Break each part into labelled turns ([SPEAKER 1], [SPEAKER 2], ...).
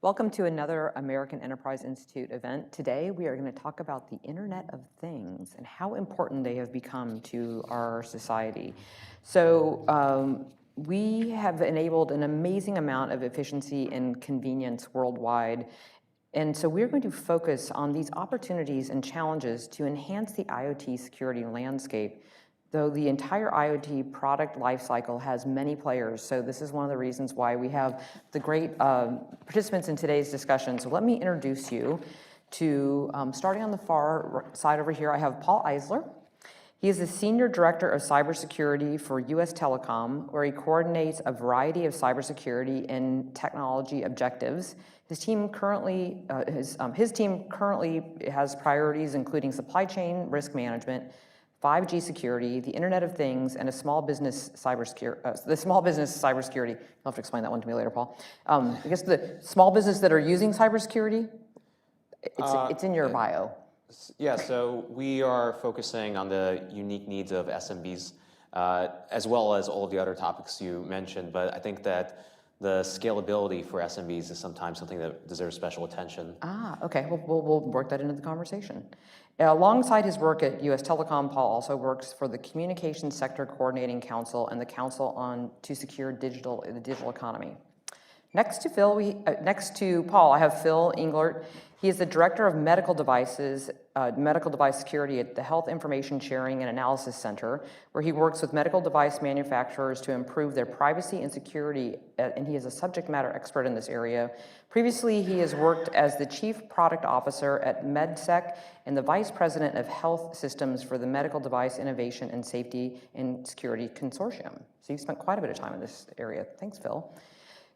[SPEAKER 1] Welcome to another American Enterprise Institute event. Today we are going to talk about the Internet of Things and how important they have become to our society. So we have enabled an amazing amount of efficiency and convenience worldwide. And so we're going to focus on these opportunities and challenges to enhance the IoT security landscape. Though the entire IoT product lifecycle has many players, so this is one of the reasons why we have the great participants in today's discussion. So let me introduce you to, starting on the far side over here, I have Paul Eisler. He is the Senior Director of Cybersecurity for U.S. Telecom, where he coordinates a variety of cybersecurity and technology objectives. His team currently has priorities including supply chain risk management, 5G security, the Internet of Things, and a small business cybersecurity. The small business cybersecurity. You'll have to explain that one to me later, Paul. I guess the small business that are using cybersecurity. It's in your bio.
[SPEAKER 2] Yeah, so we are focusing on the unique needs of SMBs, as well as all of the other topics you mentioned. But I think that the scalability for SMBs is sometimes something that deserves special attention.
[SPEAKER 1] Okay. We'll work that into the conversation. Alongside his work at U.S. Telecom, Paul also works for the Communications Sector Coordinating Council and the Council to Secure the Digital Economy. Next to Paul, I have Phil Englert. He is the Director of Medical Device Security at the Health Information Sharing and Analysis Center, where he works with medical device manufacturers to improve their privacy and security, and he is a subject matter expert in this area. Previously, he has worked as the Chief Product Officer at MedSec and the Vice President of Health Systems for the Medical Device Innovation and Safety and Security Consortium. So you've spent quite a bit of time in this area. Thanks, Phil.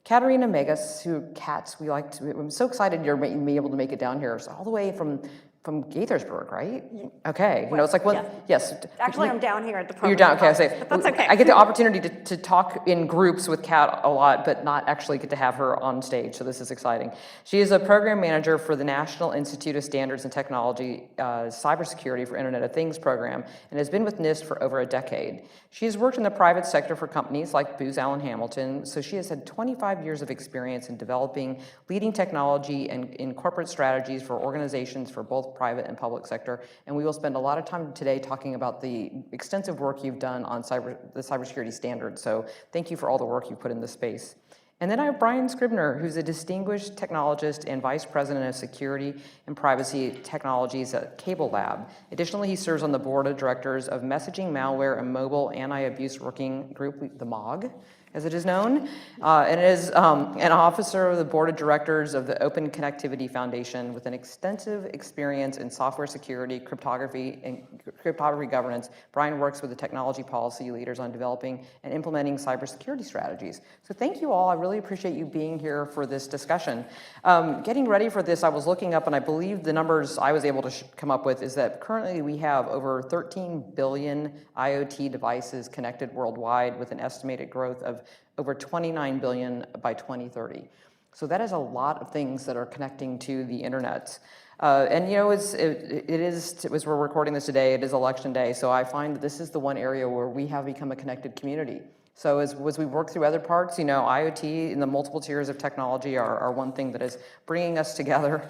[SPEAKER 1] Katerina Megas, I'm so excited you're me able to make it down here. So all the way from Gaithersburg, right? Okay, it's like yes.
[SPEAKER 3] Actually, I'm down here at the program.
[SPEAKER 1] You're down, okay, I say.
[SPEAKER 3] But that's okay.
[SPEAKER 1] I get the opportunity to talk in groups with Kat a lot, but not actually get to have her on stage, so this is exciting. She is a program manager for the National Institute of Standards and Technology Cybersecurity for Internet of Things program, and has been with NIST for over a decade. She has worked in the private sector for companies like Booz Allen Hamilton, so she has had 25 years of experience in developing leading technology and in corporate strategies for organizations for both private and public sector, and we will spend a lot of time today talking about the extensive work you've done on the cybersecurity standards, so thank you for all the work you put in this space. And then I have Brian Scribner, who's a distinguished technologist and Vice President of Security and Privacy Technologies at Cable Lab. Additionally, he serves on the board of directors of Messaging, Malware, and Mobile Anti-Abuse Working Group, the MOG, as it is known, and is an officer of the board of directors of the Open Connectivity Foundation with an extensive experience in software security, cryptography, and cryptography governance. Brian works with the technology policy leaders on developing and implementing cybersecurity strategies. So thank you all. I really appreciate you being here for this discussion. Getting ready for this, I was looking up, and I believe the numbers I was able to come up with is that currently we have over 13 billion IoT devices connected worldwide with an estimated growth of over 29 billion by 2030. So that is a lot of things that are connecting to the internet. And as we're recording this today, it is election day, so I find that this is the one area where we have become a connected community. So as we work through other parts, IoT and the multiple tiers of technology are one thing that is bringing us together.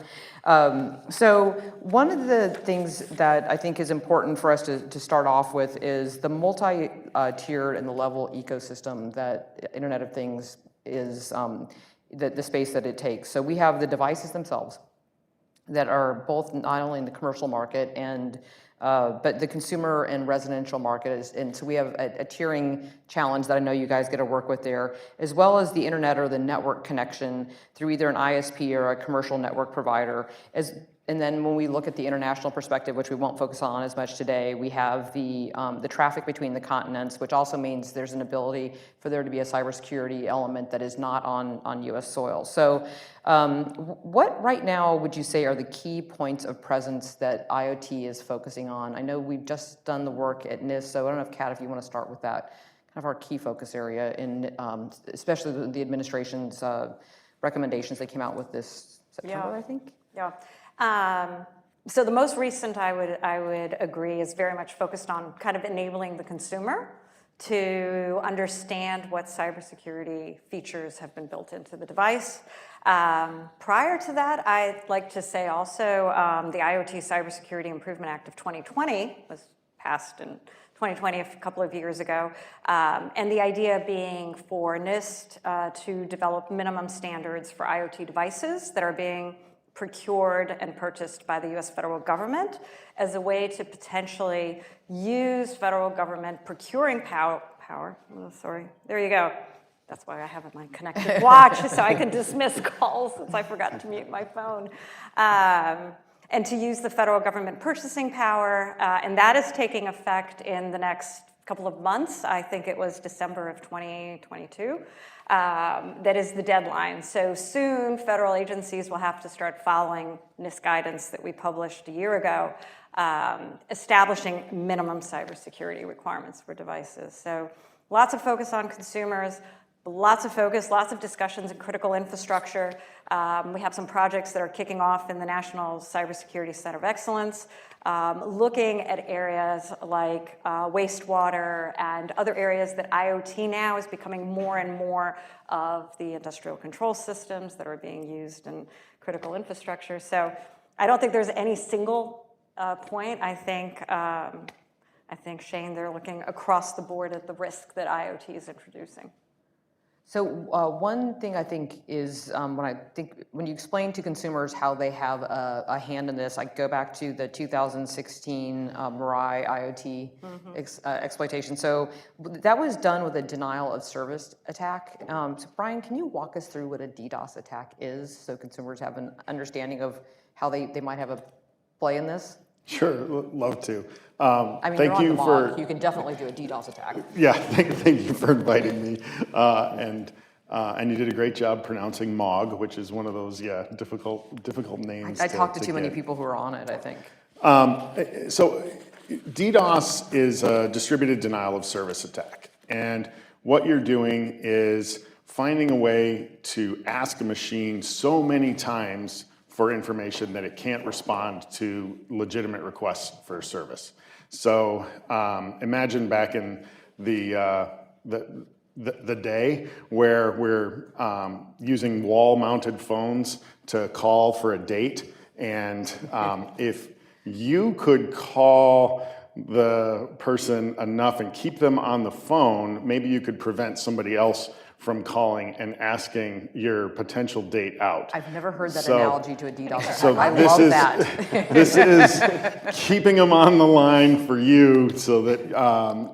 [SPEAKER 1] So one of the things that I think is important for us to start off with is the multi-tiered and the level ecosystem that Internet of Things is, the space that it takes. So we have the devices themselves that are both not only in the commercial market but the consumer and residential market and so we have a tiering challenge that I know you guys get to work with there, as well as the internet or the network connection through either an ISP or a commercial network provider. And then when we look at the international perspective, which we won't focus on as much today, we have the traffic between the continents, which also means there's an ability for there to be a cybersecurity element that is not on U.S. soil. So what right now would you say are the key points of presence that IoT is focusing on? I know we've just done the work at NIST, so I don't know if, Kat, if you want to start with that, kind of our key focus area, in especially the administration's recommendations that came out with this September, I think?
[SPEAKER 3] Yeah. So the most recent, I would agree, is very much focused on kind of enabling the consumer. to understand what cybersecurity features have been built into the device. Prior to that, I'd like to say also the IoT Cybersecurity Improvement Act of 2020 was passed in 2020, a couple of years ago, and the idea being for NIST to develop minimum standards for IoT devices that are being procured and purchased by the US federal government as a way to potentially use federal government procuring power. Oh, sorry, there you go. That's why I have my connected watch, so I can dismiss calls since I forgot to mute my phone. And to use the federal government purchasing power, and that is taking effect in the next couple of months. I think it was December of 2022. That is the deadline. So soon, federal agencies will have to start following NIST guidance that we published a year ago, establishing minimum cybersecurity requirements for devices. So lots of focus on consumers, lots of discussions in critical infrastructure. We have some projects that are kicking off in the National Cybersecurity Center of Excellence, looking at areas like wastewater and other areas that IoT now is becoming more and more of the industrial control systems that are being used in critical infrastructure. So I don't think there's any single point. I think, Shane, they're looking across the board at the risk that IoT is introducing.
[SPEAKER 1] So one thing I think is when you explain to consumers how they have a hand in this, I go back to the 2016 Mirai IoT exploitation. So that was done with a denial of service attack. So Brian, can you walk us through what a DDoS attack is so consumers have an understanding of how they might have a play in this?
[SPEAKER 4] Sure, love to.
[SPEAKER 1] I mean,
[SPEAKER 4] thank
[SPEAKER 1] you're on
[SPEAKER 4] you
[SPEAKER 1] the
[SPEAKER 4] for
[SPEAKER 1] blog. You can definitely do a DDoS attack.
[SPEAKER 4] yeah. Thank you for inviting me, and you did a great job pronouncing MOG, which is one of those difficult names.
[SPEAKER 1] I talked to too many
[SPEAKER 4] get.
[SPEAKER 1] people who are on it, I think.
[SPEAKER 4] So DDoS is a distributed denial of service attack, and what you're doing is finding a way to ask a machine so many times for information that it can't respond to legitimate requests for service. So imagine back in the day where we're using wall-mounted phones to call for a date, and if you could call the person enough and keep them on the phone, maybe you could prevent somebody else from calling and asking your potential date out.
[SPEAKER 1] I've never heard that analogy to a DDoS attack.
[SPEAKER 4] So
[SPEAKER 1] I
[SPEAKER 4] this
[SPEAKER 1] love
[SPEAKER 4] is,
[SPEAKER 1] that.
[SPEAKER 4] This is keeping them on the line for you so that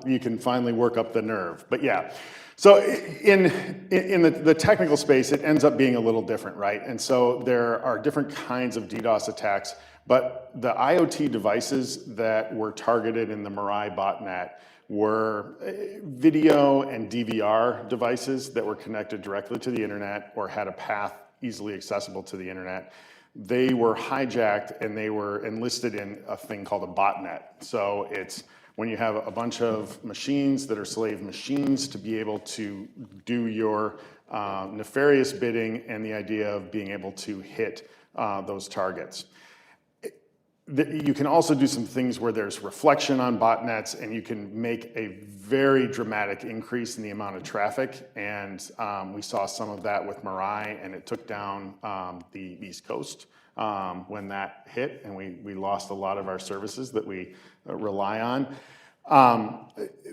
[SPEAKER 4] you can finally work up the nerve. But yeah, so in the technical space, it ends up being a little different, right? And so there are different kinds of DDoS attacks, but the IoT devices that were targeted in the Mirai botnet were video and DVR devices that were connected directly to the internet or had a path easily accessible to the internet. They were hijacked and they were enlisted in a thing called a botnet. So it's when you have a bunch of machines that are slave machines to be able to do your nefarious bidding and the idea of being able to hit those targets. You can also do some things where there's reflection on botnets and you can make a very dramatic increase in the amount of traffic. And we saw some of that with Mirai, and it took down the East Coast when that hit, and we lost a lot of our services that we rely on.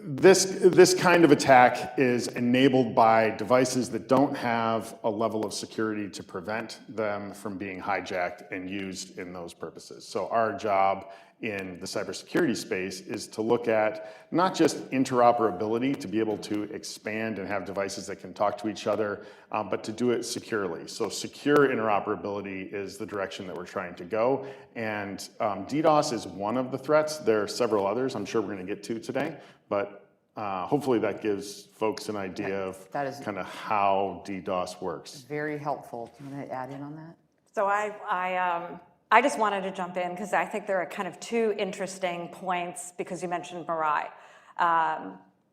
[SPEAKER 4] This kind of attack is enabled by devices that don't have a level of security to prevent them from being hijacked and used in those purposes. So our job in the cybersecurity space is to look at not just interoperability, to be able to expand and have devices that can talk to each other, but to do it securely. So secure interoperability is the direction that we're trying to go. And DDoS is one of the threats. There are several others I'm sure we're going to get to today, but hopefully that gives folks an idea of kind of how DDoS works.
[SPEAKER 1] Very helpful. Do you want to add in on that?
[SPEAKER 3] So I just wanted to jump in because I think there are kind of two interesting points because you mentioned Mirai.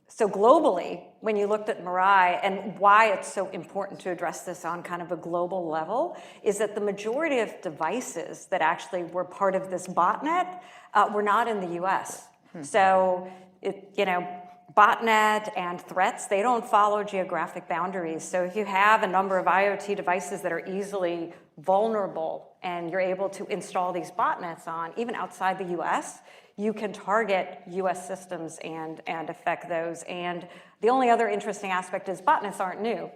[SPEAKER 3] So globally, when you looked at Mirai and why it's so important to address this on kind of a global level is that the majority of devices that actually were part of this botnet were not in the US. So botnet and threats, they don't follow geographic boundaries. So if you have a number of IoT devices that are easily vulnerable and you're able to install these botnets on, even outside the US, you can target US systems and affect those. And the only other interesting aspect is botnets aren't new.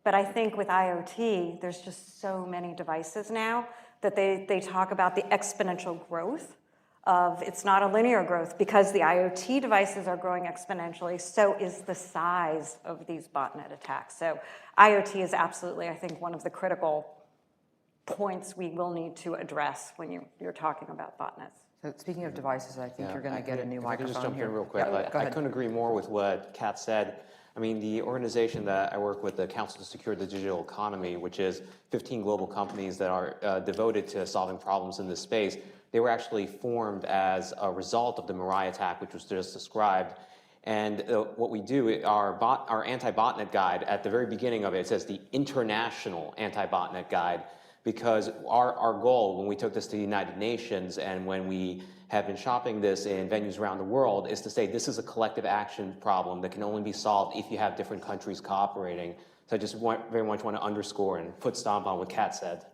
[SPEAKER 3] But I think with IoT, there's just so many devices now that they talk about the exponential growth of, it's not a linear growth, because the IoT devices are growing exponentially, so is the size of these botnet attacks. So IoT is absolutely, I think, one of the critical points we will need to address when you're talking about botnets.
[SPEAKER 1] So speaking of devices, I think you're going to get a new
[SPEAKER 2] If I could
[SPEAKER 1] microphone
[SPEAKER 2] just jump
[SPEAKER 1] here.
[SPEAKER 2] in real quick.
[SPEAKER 1] Yeah, go
[SPEAKER 2] I
[SPEAKER 1] ahead.
[SPEAKER 2] couldn't agree more with what Kat said. I mean, the organization that I work with, the Council to Secure the Digital Economy, which is 15 global companies that are devoted to solving problems in this space, they were actually formed as a result of the Mirai attack, which was just described. And what we do, our anti-botnet guide, at the very beginning of it, it says the International Anti-Botnet Guide, because our goal when we took this to the United Nations and when we have been shopping this in venues around the world is to say this is a collective action problem that can only be solved if you have different countries cooperating. So I just very much want to underscore and foot stomp on what Kat said.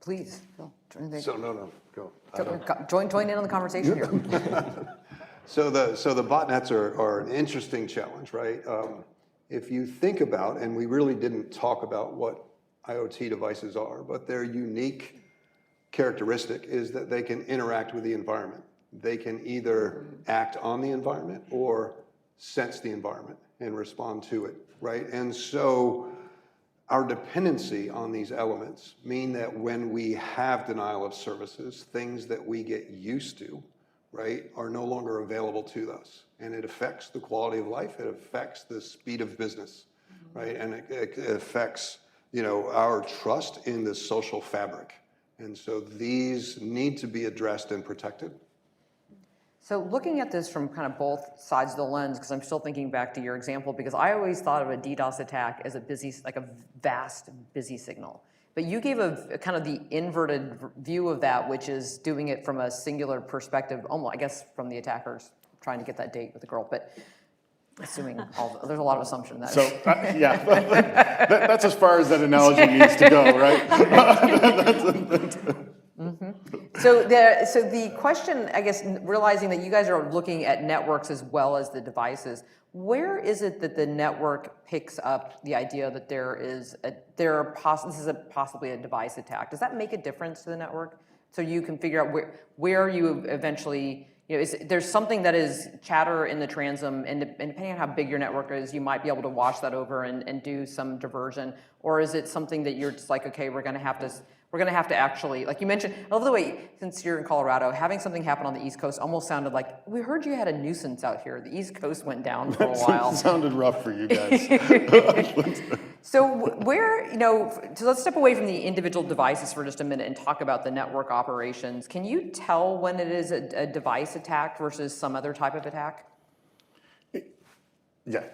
[SPEAKER 1] Please, Phil.
[SPEAKER 5] Go.
[SPEAKER 1] Join in on the conversation here.
[SPEAKER 5] So the botnets are an interesting challenge, right? If you think about, and we really didn't talk about what IoT devices are, but their unique characteristic is that they can interact with the environment. They can either act on the environment or sense the environment and respond to it, right? And so our dependency on these elements mean that when we have denial of services, things that we get used to, right, are no longer available to us. And it affects the quality of life, it affects the speed of business, right? And it affects, our trust in the social fabric. And so these need to be addressed and protected.
[SPEAKER 1] So looking at this from kind of both sides of the lens, because I'm still thinking back to your example, because I always thought of a DDoS attack as a vast busy signal. But you gave a kind of the inverted view of that, which is doing it from a singular perspective, almost, I guess, from the attackers trying to get that date with the girl, but assuming there's a lot of assumption in that.
[SPEAKER 4] So, yeah, that's as far as that analogy needs to go, right?
[SPEAKER 1] So the question, I guess, realizing that you guys are looking at networks as well as the devices, where is it that the network picks up the idea that this is possibly a device attack? Does that make a difference to the network? So you can figure out where you eventually, there's something that is chatter in the transom, and depending on how big your network is, you might be able to wash that over and do some diversion, or is it something that you're just like, okay, we're going to have to actually, like you mentioned, I love the way, since you're in Colorado, having something happen on the East Coast almost sounded like, we heard you had a nuisance out here. The East Coast went down for a while.
[SPEAKER 4] Sounded rough for you guys.
[SPEAKER 1] So so let's step away from the individual devices for just a minute and talk about the network operations. Can you tell when it is a device attack versus some other type of attack?
[SPEAKER 4] Yeah.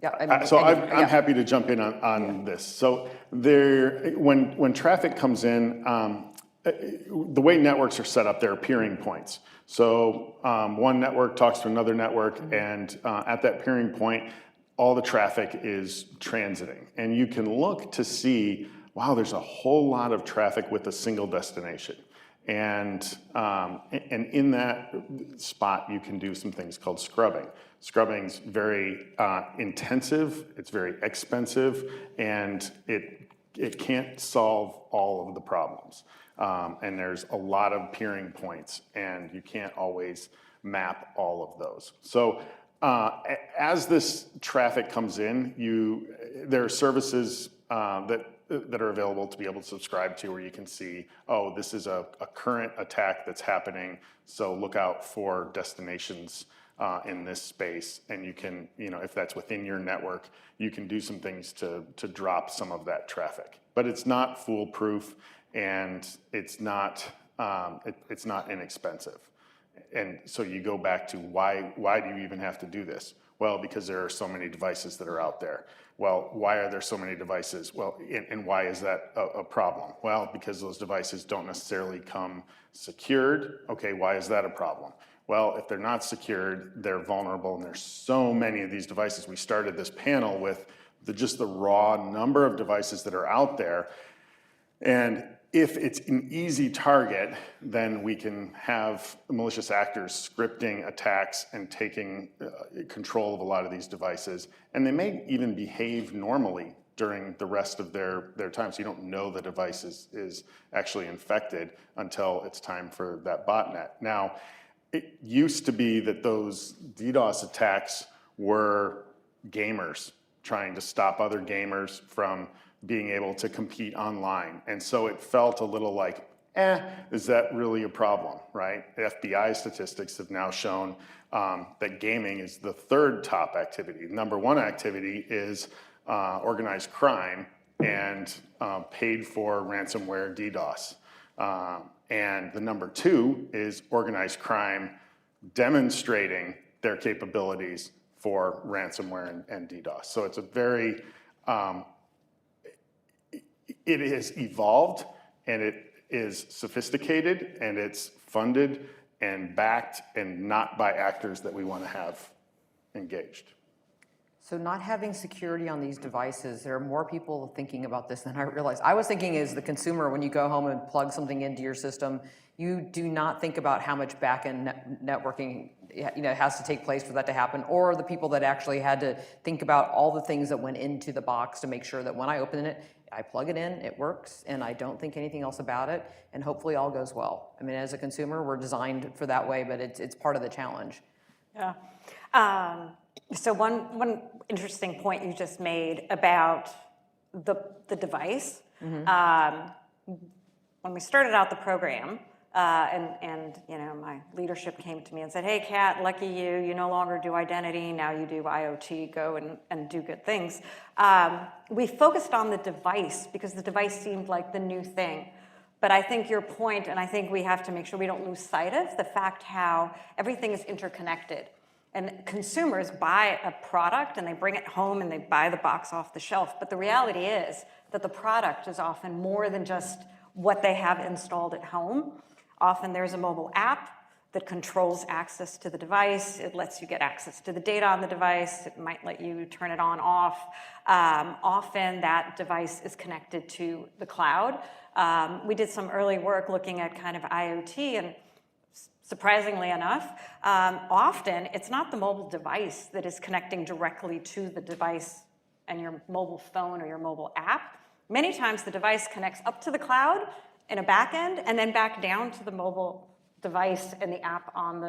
[SPEAKER 1] Yeah,
[SPEAKER 4] So I'm happy to jump in on this. So when traffic comes in, the way networks are set up, there are peering points. So one network talks to another network, and at that peering point, all the traffic is transiting. And you can look to see, wow, there's a whole lot of traffic with a single destination. And in that spot, you can do some things called scrubbing. Scrubbing's very intensive, it's very expensive, and it can't solve all of the problems. And there's a lot of peering points, and you can't always map all of those. So as this traffic comes in, there are services that are available to be able to subscribe to, where you can see, oh, this is a current attack that's happening, so look out for destinations in this space, and you can, if that's within your network, you can do some things to drop some of that traffic. But it's not foolproof, and it's not inexpensive. And so you go back to why do you even have to do this? Well, because there are so many devices that are out there. Well, why are there so many devices? Well, and why is that a problem? Well, because those devices don't necessarily come secured. Okay, why is that a problem? Well, if they're not secured, they're vulnerable, and there's so many of these devices. We started this panel with just the raw number of devices that are out there, and if it's an easy target, then we can have malicious actors scripting attacks and taking control of a lot of these devices, and they may even behave normally during the rest of their time, so you don't know the device is actually infected until it's time for that botnet. Now, it used to be that those DDoS attacks were gamers trying to stop other gamers from being able to compete online. And so it felt a little like, is that really a problem, right? FBI statistics have now shown that gaming is the third top activity. Number one activity is organized crime and paid for ransomware DDoS. And the number two is organized crime demonstrating their capabilities for ransomware and DDoS. So it's a very, it has evolved, and it is sophisticated, and it's funded and backed, and not by actors that we want to have engaged.
[SPEAKER 1] So not having security on these devices, there are more people thinking about this than I realized. I was thinking as the consumer, when you go home and plug something into your system, you do not think about how much back-end networking has to take place for that to happen, or the people that actually had to think about all the things that went into the box to make sure that when I open it, I plug it in, it works, and I don't think anything else about it, and hopefully all goes well. I mean, as a consumer, we're designed for that way, but it's part of the challenge.
[SPEAKER 3] Yeah. So one interesting point you just made about the device. When we started out the program, and my leadership came to me and said, "Hey, Kat, lucky you no longer do identity, now you do IoT, go and do good things." We focused on the device because the device seemed like the new thing. But I think your point, and I think we have to make sure we don't lose sight of the fact how everything is interconnected. And consumers buy a product and they bring it home and they buy the box off the shelf. But the reality is that the product is often more than just what they have installed at home. Often there's a mobile app that controls access to the device. It lets you get access to the data on the device. It might let you turn it on, off. Often that device is connected to the cloud. We did some early work looking at kind of IoT, and surprisingly enough, often it's not the mobile device that is connecting directly to the device and your mobile phone or your mobile app. Many times the device connects up to the cloud in a back end and then back down to the mobile device and the app on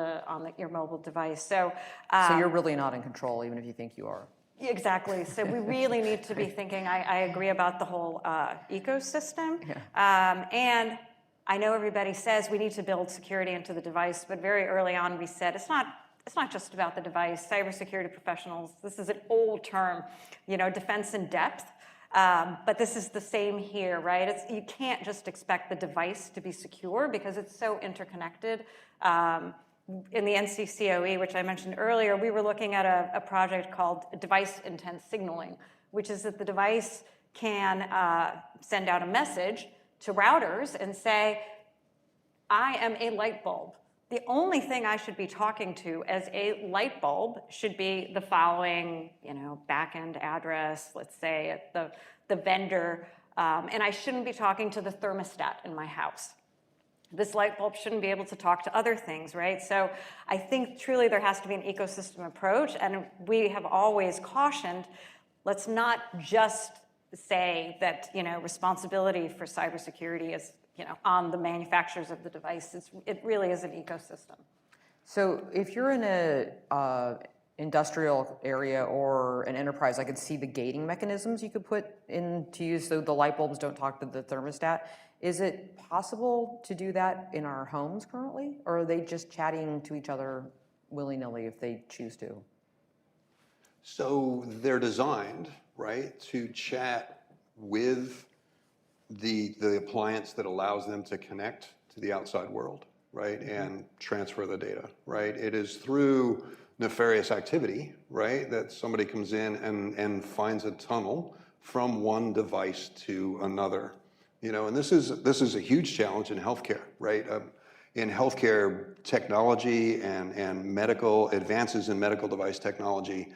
[SPEAKER 3] your mobile device. So
[SPEAKER 1] you're really not in control, even if you think you are.
[SPEAKER 3] Exactly. So we really need to be thinking, I agree about the whole ecosystem.
[SPEAKER 1] Yeah.
[SPEAKER 3] And I know everybody says we need to build security into the device, but very early on we said it's not just about the device. Cybersecurity professionals, this is an old term, defense in depth. But this is the same here, right? You can't just expect the device to be secure because it's so interconnected. In the NCCOE, which I mentioned earlier, we were looking at a project called device intent signaling, which is that the device can send out a message to routers and say, I am a light bulb. The only thing I should be talking to as a light bulb should be the following, back-end address, let's say at the vendor, and I shouldn't be talking to the thermostat in my house. This light bulb shouldn't be able to talk to other things, right? So I think truly there has to be an ecosystem approach, and we have always cautioned, let's not just say that, responsibility for cybersecurity is, on the manufacturers of the device. It really is an ecosystem.
[SPEAKER 1] So if you're in a industrial area or an enterprise, I could see the gating mechanisms you could put in to use so the light bulbs don't talk to the thermostat. Is it possible to do that in our homes currently, or are they just chatting to each other willy-nilly if they choose to?
[SPEAKER 5] So they're designed, right, to chat with the appliance that allows them to connect to the outside world, right, and transfer the data, right? It is through nefarious activity, right, that somebody comes in and finds a tunnel from one device to another. And this is a huge challenge in healthcare, right? In healthcare, technology and medical advances in medical device technology,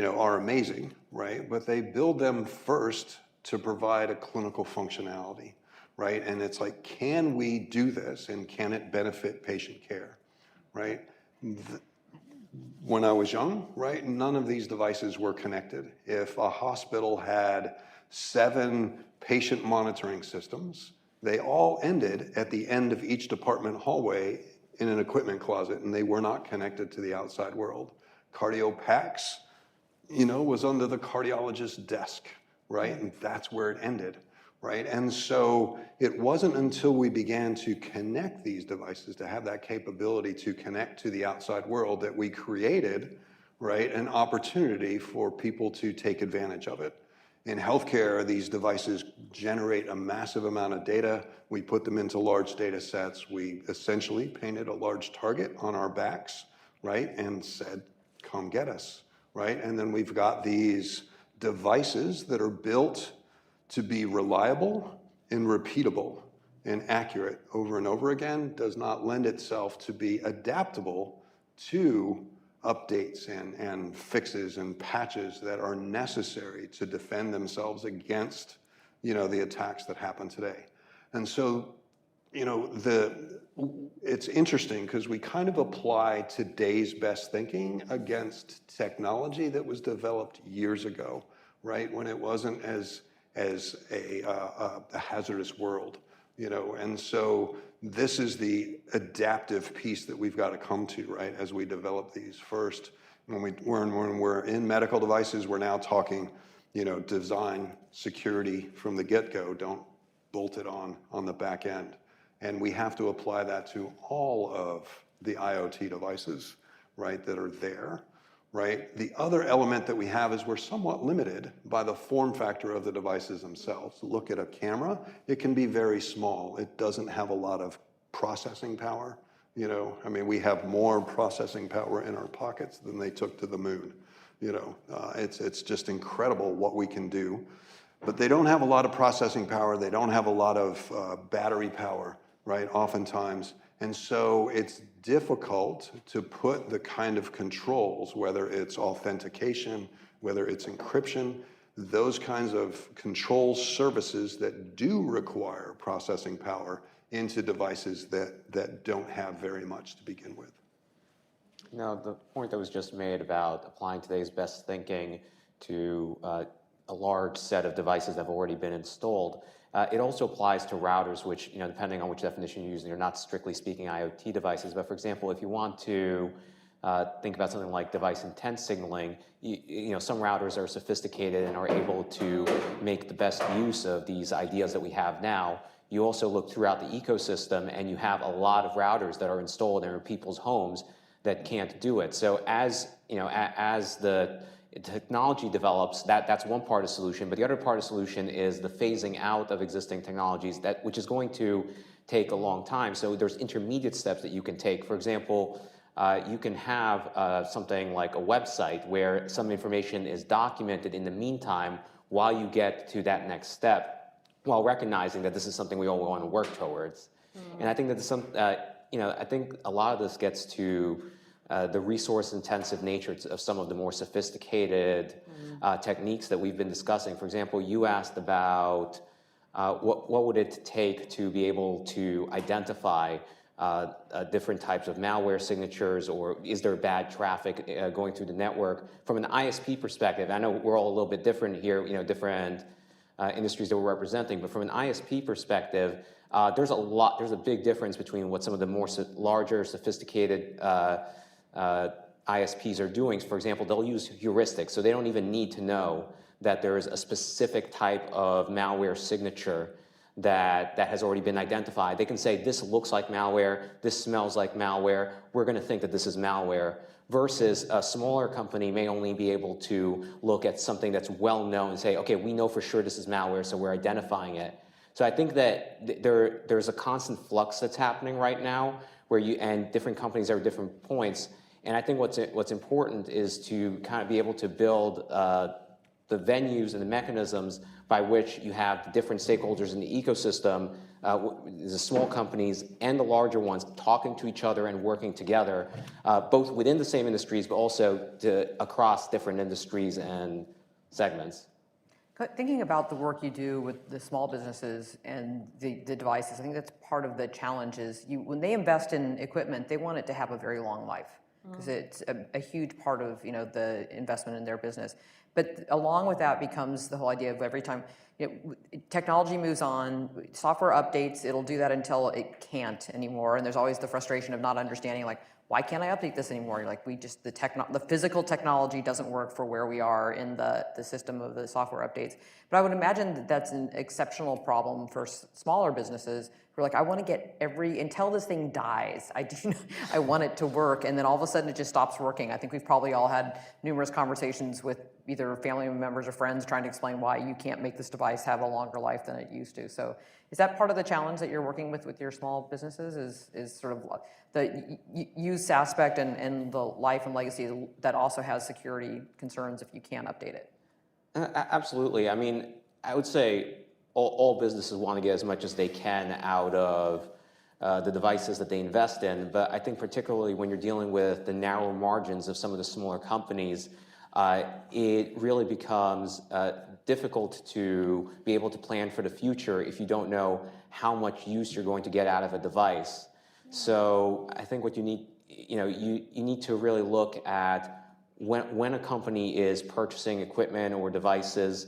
[SPEAKER 5] are amazing, right? But they build them first to provide a clinical functionality, right? And it's like, can we do this and can it benefit patient care, right? When I was young, right, none of these devices were connected. If a hospital had 7 patient monitoring systems, they all ended at the end of each department hallway in an equipment closet, and they were not connected to the outside world. CardioPax, was under the cardiologist's desk, right? And that's where it ended, right? And so it wasn't until we began to connect these devices, to have that capability to connect to the outside world, that we created, right, an opportunity for people to take advantage of it. In healthcare, these devices generate a massive amount of data. We put them into large data sets. We essentially painted a large target on our backs, right, and said, come get us, right? And then we've got these devices that are built to be reliable and repeatable and accurate over and over again. Does not lend itself to be adaptable to updates and fixes and patches that are necessary to defend themselves against, the attacks that happen today. And so, it's interesting because we kind of apply today's best thinking against technology that was developed years ago, right? When it wasn't as a hazardous world, and so this is the adaptive piece that we've got to come to, right, as we develop these. First, when we're in medical devices, we're now talking, design security from the get-go. Don't bolt it on the back end. And we have to apply that to all of the IoT devices, right, that are there. Right? The other element that we have is we're somewhat limited by the form factor of the devices themselves. Look at a camera, it can be very small. It doesn't have a lot of processing power. We have more processing power in our pockets than they took to the moon. It's just incredible what we can do. But they don't have a lot of processing power. They don't have a lot of battery power, right, oftentimes. And so it's difficult to put the kind of controls, whether it's authentication, whether it's encryption, those kinds of control services that do require processing power into devices that don't have very much to begin with.
[SPEAKER 2] Now, the point that was just made about applying today's best thinking to a large set of devices that have already been installed, it also applies to routers, which, depending on which definition you're using, are not strictly speaking IoT devices. But for example, if you want to think about something like device intent signaling, some routers are sophisticated and are able to make the best use of these ideas that we have now. You also look throughout the ecosystem and you have a lot of routers that are installed in people's homes that can't do it. So as the technology develops, that's one part of the solution, but the other part of the solution is the phasing out of existing technologies, which is going to take a long time. So there's intermediate steps that you can take. For example, you can have something like a website where some information is documented in the meantime while you get to that next step, while recognizing that this is something we all want to work towards. And I think that I think a lot of this gets to the resource-intensive nature of some of the more sophisticated techniques that we've been discussing. For example, you asked about what would it take to be able to identify different types of malware signatures, or is there bad traffic going through the network? From an ISP perspective, I know we're all a little bit different here, different industries that we're representing, but from an ISP perspective, there's a big difference between what some of the more larger, sophisticated ISPs are doing. For example, they'll use heuristics, so they don't even need to know that there is a specific type of malware signature that has already been identified. They can say, this looks like malware, this smells like malware, we're going to think that this is malware, versus a smaller company may only be able to look at something that's well known and say, okay, we know for sure this is malware, so we're identifying it. So I think that there's a constant flux that's happening right now, and different companies are at different points. And I think what's important is to kind of be able to build the venues and the mechanisms by which you have the different stakeholders in the ecosystem, the small companies and the larger ones talking to each other and working together, both within the same industries, but also across different industries and segments.
[SPEAKER 1] Thinking about the work you do with the small businesses and the devices, I think that's part of the challenge is when they invest in equipment, they want it to have a very long life because it's a huge part of the investment in their business. But along with that becomes the whole idea of every time technology moves on, software updates, it'll do that until it can't anymore. And there's always the frustration of not understanding, like, why can't I update this anymore? Like the physical technology doesn't work for where we are in the system of the software updates. But I would imagine that that's an exceptional problem for smaller businesses who are like, I want to get until this thing dies, I want it to work. And then all of a sudden it just stops working. I think we've probably all had numerous conversations with either family members or friends trying to explain why you can't make this device have a longer life than it used to. So is that part of the challenge that you're working with your small businesses is sort of the use aspect and the life and legacy that also has security concerns if you can't update it?
[SPEAKER 2] Absolutely. I mean, I would say all businesses want to get as much as they can out of the devices that they invest in. But I think particularly when you're dealing with the narrow margins of some of the smaller companies, it really becomes difficult to be able to plan for the future if you don't know how much use you're going to get out of a device. So I think what you need, you need to really look at when a company is purchasing equipment or devices,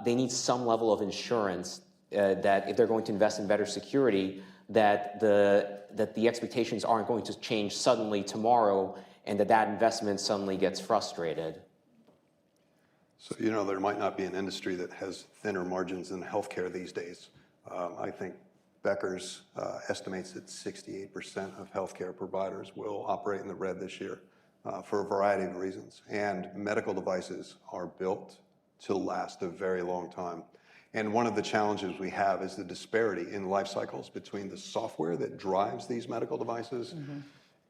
[SPEAKER 2] they need some level of insurance that if they're going to invest in better security, that the expectations aren't going to change suddenly tomorrow and that investment suddenly gets frustrated.
[SPEAKER 5] So, there might not be an industry that has thinner margins than healthcare these days. I think Becker's estimates that 68% of healthcare providers will operate in the red this year for a variety of reasons. And medical devices are built to last a very long time. And one of the challenges we have is the disparity in life cycles between the software that drives these medical devices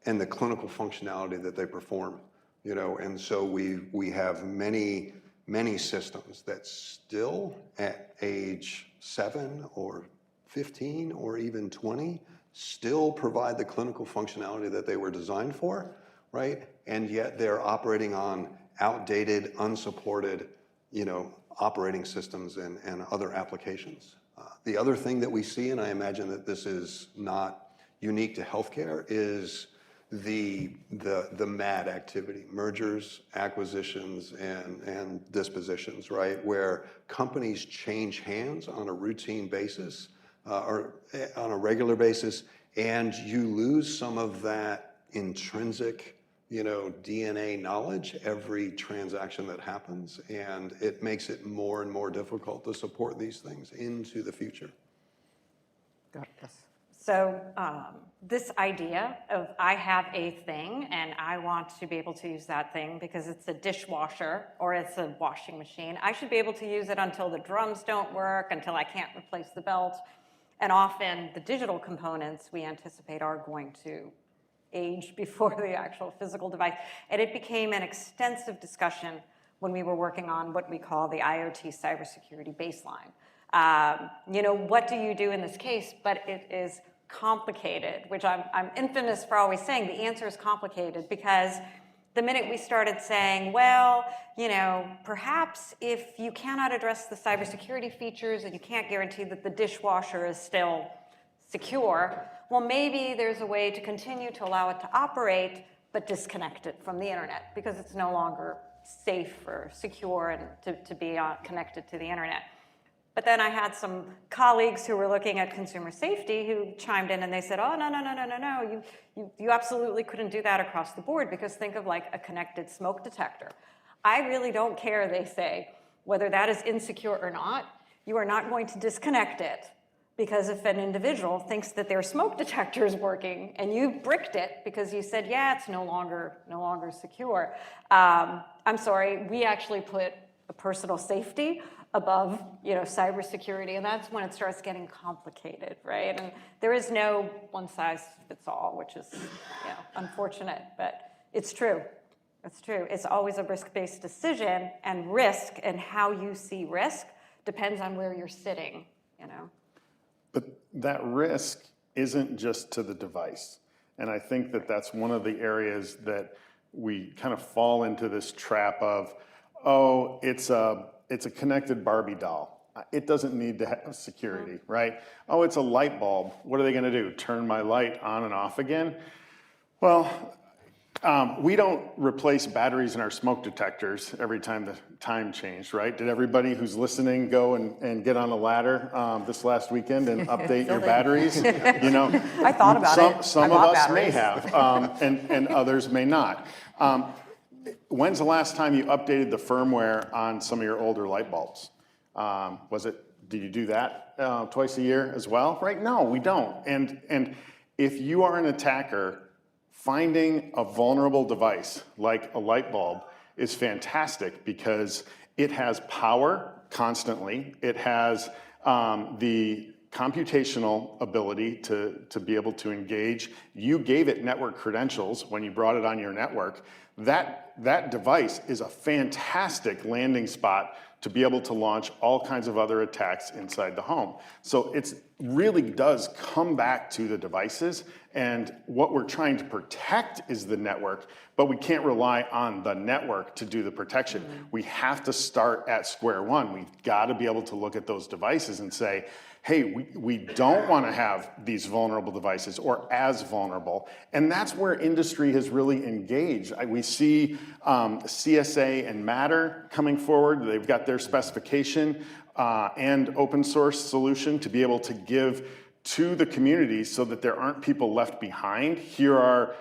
[SPEAKER 5] and the clinical functionality that they perform. And so we have many systems that still at age 7 or 15 or even 20 still provide the clinical functionality that they were designed for, right? And yet they're operating on outdated, unsupported, operating systems and other applications. The other thing that we see, and I imagine that this is not unique to healthcare, is the MAD activity, mergers, acquisitions, and dispositions, right? Where companies change hands on a routine basis or on a regular basis, and you lose some of that intrinsic, DNA knowledge every transaction that happens, and it makes it more and more difficult to support these things into the future.
[SPEAKER 1] Got it. Yes.
[SPEAKER 3] So this idea of I have a thing and I want to be able to use that thing because it's a dishwasher or it's a washing machine. I should be able to use it until the drums don't work, until I can't replace the belt. And often the digital components we anticipate are going to age before the actual physical device. And it became an extensive discussion when we were working on what we call the IoT cybersecurity baseline. What do you do in this case? But it is complicated, which I'm infamous for always saying. The answer is complicated because the minute we started saying, well, perhaps if you cannot address the cybersecurity features and you can't guarantee that the dishwasher is still secure, well, maybe there's a way to continue to allow it to operate, but disconnect it from the internet because it's no longer safe or secure and to be connected to the internet. But then I had some colleagues who were looking at consumer safety who chimed in and they said, oh, no, you absolutely couldn't do that across the board because think of like a connected smoke detector. I really don't care, they say, whether that is insecure or not. You are not going to disconnect it because if an individual thinks that their smoke detector is working and you bricked it because you said, yeah, it's no longer secure. I'm sorry, we actually put a personal safety above, cybersecurity, and that's when it starts getting complicated, right? And there is no one size fits all, which is, unfortunate, but it's true. It's true. It's always a risk-based decision, and risk and how you see risk depends on where you're sitting, you know.
[SPEAKER 4] But that risk isn't just to the device. And I think that that's one of the areas that we kind of fall into this trap of, oh, it's a connected Barbie doll. It doesn't need to have security, right? Oh, it's a light bulb. What are they going to do? Turn my light on and off again? Well, we don't replace batteries in our smoke detectors every time the time changed, right? Did everybody who's listening go and get on a ladder this last weekend and update your batteries? You know,
[SPEAKER 1] I thought about it.
[SPEAKER 4] Some
[SPEAKER 1] I
[SPEAKER 4] of
[SPEAKER 1] bought
[SPEAKER 4] us may
[SPEAKER 1] batteries.
[SPEAKER 4] have, and others may not. When's the last time you updated the firmware on some of your older light bulbs? Did you do that twice a year as well? Right? No, we don't. And if you are an attacker, finding a vulnerable device like a light bulb is fantastic because it has power constantly. It has the computational ability to be able to engage. You gave it network credentials when you brought it on your network. That device is a fantastic landing spot to be able to launch all kinds of other attacks inside the home. So it really does come back to the devices, and what we're trying to protect is the network, but we can't rely on the network to do the protection. We have to start at square one. We've got to be able to look at those devices and say, hey, we don't want to have these vulnerable devices or as vulnerable. And that's where industry has really engaged. We see CSA and Matter coming forward. They've got their specification and open source solution to be able to give to the community so that there aren't people left behind. Here are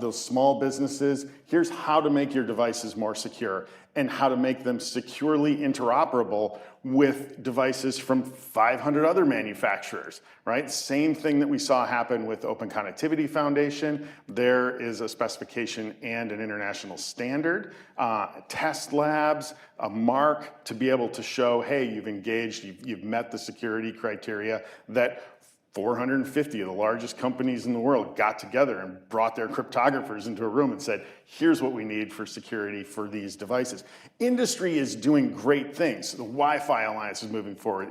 [SPEAKER 4] those small businesses. Here's how to make your devices more secure and how to make them securely interoperable with devices from 500 other manufacturers, right? Same thing that we saw happen with Open Connectivity Foundation. There is a specification and an international standard, test labs, a mark to be able to show, hey, you've engaged, you've met the security criteria that 450 of the largest companies in the world got together and brought their cryptographers into a room and said, here's what we need for security for these devices. Industry is doing great things. The Wi-Fi Alliance is moving forward.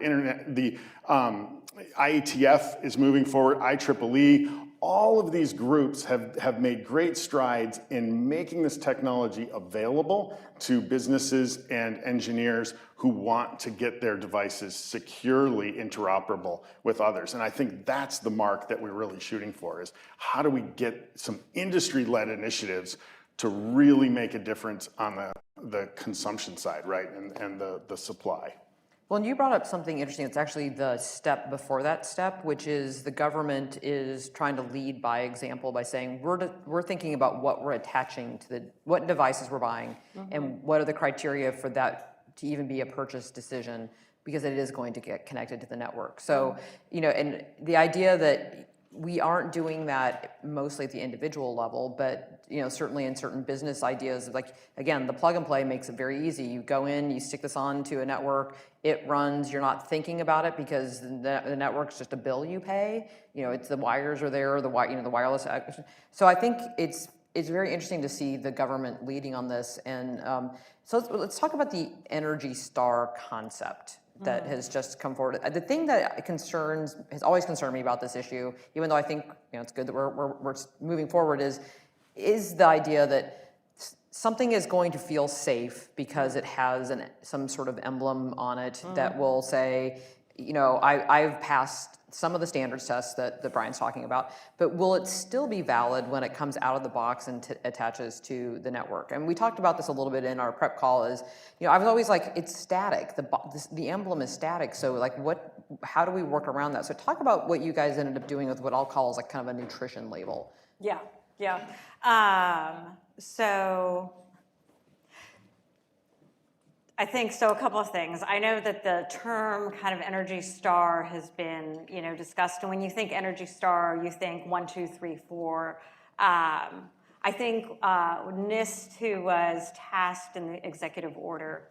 [SPEAKER 4] The IETF is moving forward, IEEE. All of these groups have made great strides in making this technology available to businesses and engineers who want to get their devices securely interoperable with others. And I think that's the mark that we're really shooting for, is how do we get some industry-led initiatives to really make a difference on the consumption side, right, and the supply.
[SPEAKER 1] Well, and you brought up something interesting. It's actually the step before that step, which is the government is trying to lead by example by saying we're thinking about what we're attaching to what devices we're buying, and what are the criteria for that to even be a purchase decision, because it is going to get connected to the network. So, you know, and the idea that we aren't doing that mostly at the individual level, but you know, certainly in certain business ideas, like again, the plug and play makes it very easy. You go in, you stick this on to a network, it runs. You're not thinking about it because the network's just a bill you pay. You know, it's the wires are there, the wireless. So I think it's very interesting to see the government leading on this. And so let's talk about the Energy Star concept that has just come forward. The thing that has always concerned me about this issue, even though I think it's good that we're moving forward, is the idea that something is going to feel safe because it has some sort of emblem on it that will say, I've passed some of the standards tests that Brian's talking about, but will it still be valid when it comes out of the box and attaches to the network? And we talked about this a little bit in our prep call. I was always like, it's static. The emblem is static. So like, how do we work around that? So talk about what you guys ended up doing with what I'll call is like kind of a nutrition label.
[SPEAKER 3] Yeah. So I think so. A couple of things. I know that the term kind of Energy Star has been, discussed. And when you think Energy Star, you think 1, 2, 3, 4. I think NIST, who was tasked in the Executive Order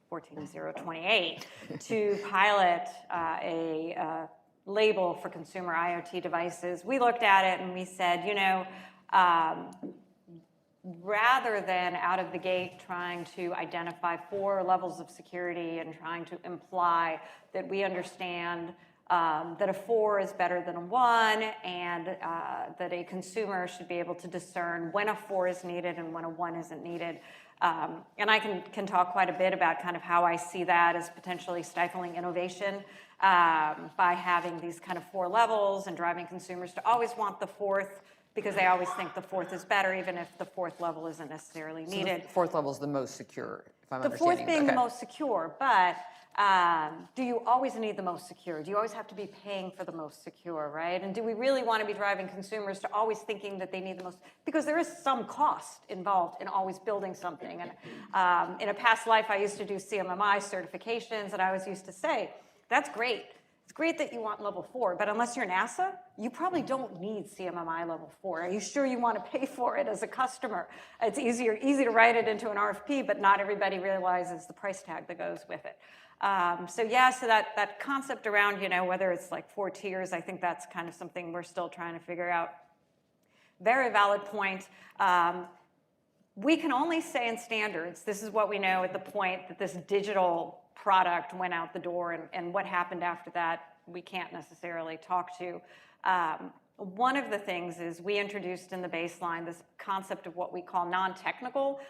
[SPEAKER 3] 14028 to pilot a label for consumer IoT devices, we looked at it and we said, rather than out of the gate trying to identify 4 levels of security and trying to imply that we understand that a 4 is better than a 1, and that a consumer should be able to discern when a 4 is needed and when a 1 isn't needed. And I can talk quite a bit about kind of how I see that as potentially stifling innovation by having these kind of 4 levels and driving consumers to always want the 4th, because they always think the 4th is better, even if the 4th level isn't necessarily needed.
[SPEAKER 1] The fourth level is the most secure, if I'm
[SPEAKER 3] The
[SPEAKER 1] understanding.
[SPEAKER 3] 4th being the
[SPEAKER 1] Okay.
[SPEAKER 3] most secure, but do you always need the most secure? Do you always have to be paying for the most secure, right? And do we really want to be driving consumers to always thinking that they need the most? Because there is some cost involved in always building something. And in a past life, I used to do CMMI certifications, and I always used to say, that's great. It's great that you want level 4, but unless you're NASA, you probably don't need CMMI level 4. Are you sure you want to pay for it as a customer? It's easy to write it into an RFP, but not everybody realizes the price tag that goes with it. So that concept around, whether it's like 4 tiers, I think that's kind of something we're still trying to figure out. Very valid point. We can only say in standards, this is what we know at the point that this digital product went out the door, and what happened after that, we can't necessarily talk to. One of the things is we introduced in the baseline this concept of what we call non-technical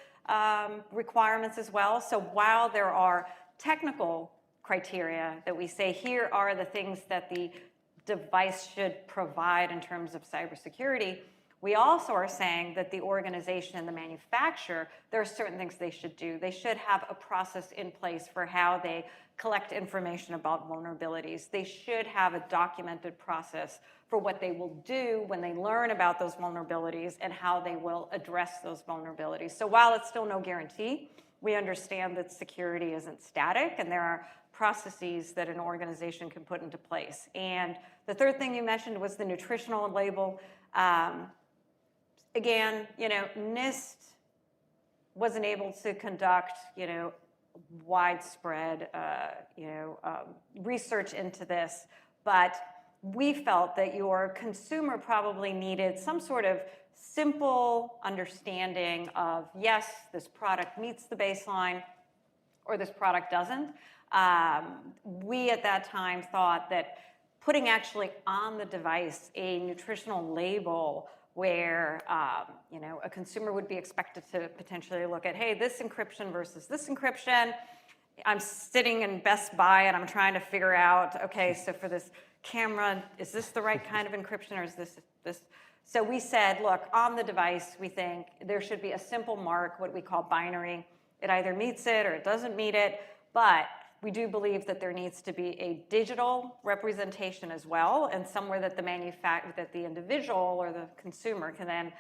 [SPEAKER 3] requirements as well. So while there are technical criteria that we say here are the things that the device should provide in terms of cybersecurity, we also are saying that the organization and the manufacturer, there are certain things they should do. They should have a process in place for how they collect information about vulnerabilities. They should have a documented process for what they will do when they learn about those vulnerabilities and how they will address those vulnerabilities. So while it's still no guarantee, we understand that security isn't static, and there are processes that an organization can put into place. And the third thing you mentioned was the nutritional label. Again, NIST wasn't able to conduct, widespread, research into this, but we felt that your consumer probably needed some sort of simple understanding of, yes, this product meets the baseline, or this product doesn't. We at that time thought that putting actually on the device a nutritional label where a consumer would be expected to potentially look at, hey, this encryption versus this encryption. I'm sitting in Best Buy and I'm trying to figure out, okay, so for this camera, is this the right kind of encryption, or is this? So we said, look, on the device, we think there should be a simple mark, what we call binary. It either meets it or it doesn't meet it, but we do believe that there needs to be a digital representation as well, and somewhere that the individual or the consumer can then,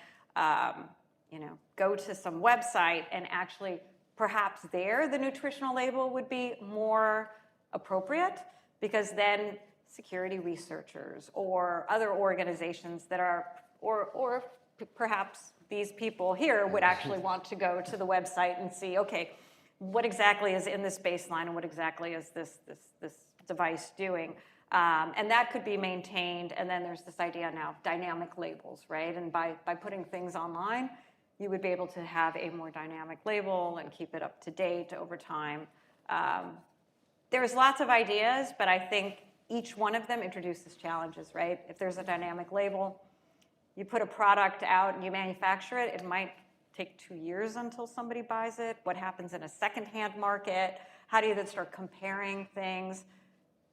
[SPEAKER 3] go to some website and actually, perhaps there the nutritional label would be more appropriate, because then security researchers or other organizations that are, or perhaps these people here would actually want to go to the website and see, okay, what exactly is in this baseline and what exactly is this device doing? And that could be maintained. And then there's this idea now of dynamic labels, right? And by putting things online, you would be able to have a more dynamic label and keep it up to date over time. There's lots of ideas, but I think each one of them introduces challenges, right? If there's a dynamic label, you put a product out and you manufacture it, it might take 2 years until somebody buys it. What happens in a secondhand market? How do you then start comparing things?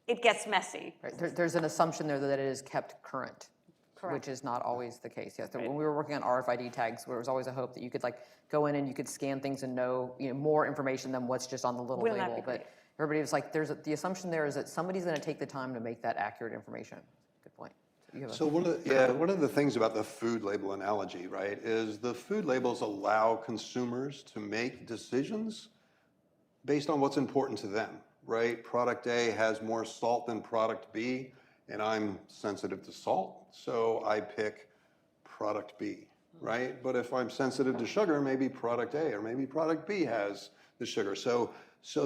[SPEAKER 3] It gets messy.
[SPEAKER 1] Right. There's an assumption there that it is kept current,
[SPEAKER 3] Correct.
[SPEAKER 1] which is not always the case. Yeah. So when we were working on RFID tags, there was always a hope that you could go in and you could scan things and know more information than what's just on the little
[SPEAKER 3] Wouldn't that
[SPEAKER 1] label.
[SPEAKER 3] be great?
[SPEAKER 1] But everybody was like, the assumption there is that somebody's going to take the time to make that accurate information. Good point.
[SPEAKER 5] So one of the things about the food label analogy, right, is the food labels allow consumers to make decisions based on what's important to them, right? Product A has more salt than product B, and I'm sensitive to salt, so I pick product B, right? But if I'm sensitive to sugar, maybe product A or maybe product B has the sugar. So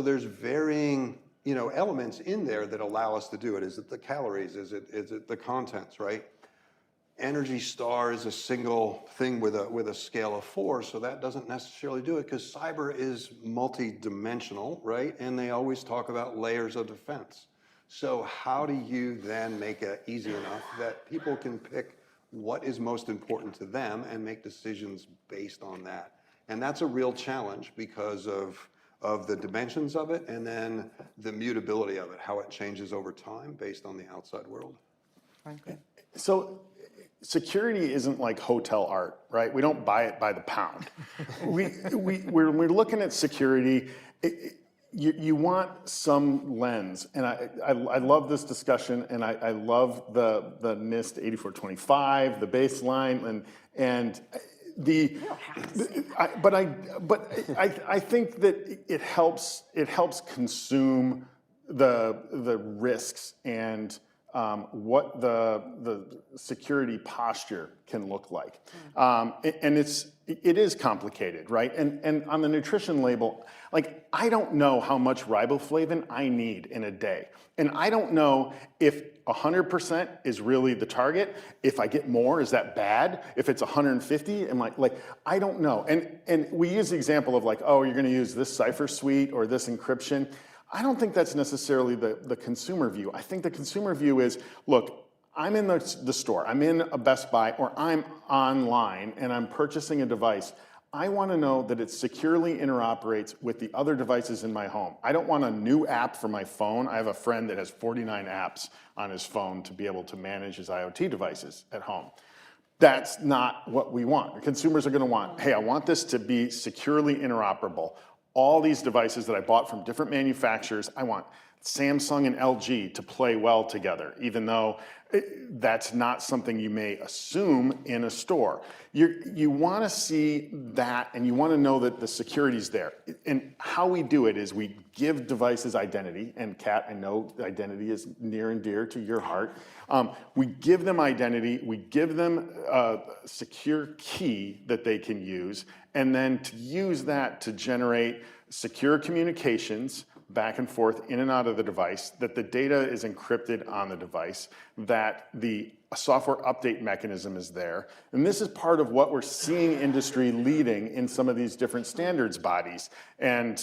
[SPEAKER 5] there's varying elements in there that allow us to do it. Is it the calories? Is it the contents, right? Energy Star is a single thing with a scale of 4, so that doesn't necessarily do it because cyber is multi-dimensional, right? And they always talk about layers of defense. So how do you then make it easy enough that people can pick what is most important to them and make decisions based on that? And that's a real challenge because of the dimensions of it and then the mutability of it, how it changes over time based on the outside world.
[SPEAKER 4] So security isn't like hotel art, right? We don't buy it by the pound. We're looking at security. You want some lens, and I love this discussion, and I love the NIST 8425, the baseline, and the. I think that it helps consume the risks and what the security posture can look like, and it is complicated, right? And on the nutrition label, like I don't know how much riboflavin I need in a day, and I don't know if 100% is really the target. If I get more, is that bad? If it's 150, am I like I don't know. And we use the example of like, oh, you're going to use this cipher suite or this encryption. I don't think that's necessarily the consumer view. I think the consumer view is, look, I'm in the store, I'm in a Best Buy, or I'm online and I'm purchasing a device. I want to know that it securely interoperates with the other devices in my home. I don't want a new app for my phone. I have a friend that has 49 apps on his phone to be able to manage his IoT devices at home. That's not what we want. The consumers are going to want, hey, I want this to be securely interoperable. All these devices that I bought from different manufacturers, I want Samsung and LG to play well together, even though that's not something you may assume in a store. You want to see that, and you want to know that the security's there. And how we do it is we give devices identity, and Kat, I know identity is near and dear to your heart. We give them identity, we give them a secure key that they can use, and then to use that to generate secure communications back and forth in and out of the device, that the data is encrypted on the device, that the software update mechanism is there. And this is part of what we're seeing industry leading in some of these different standards bodies and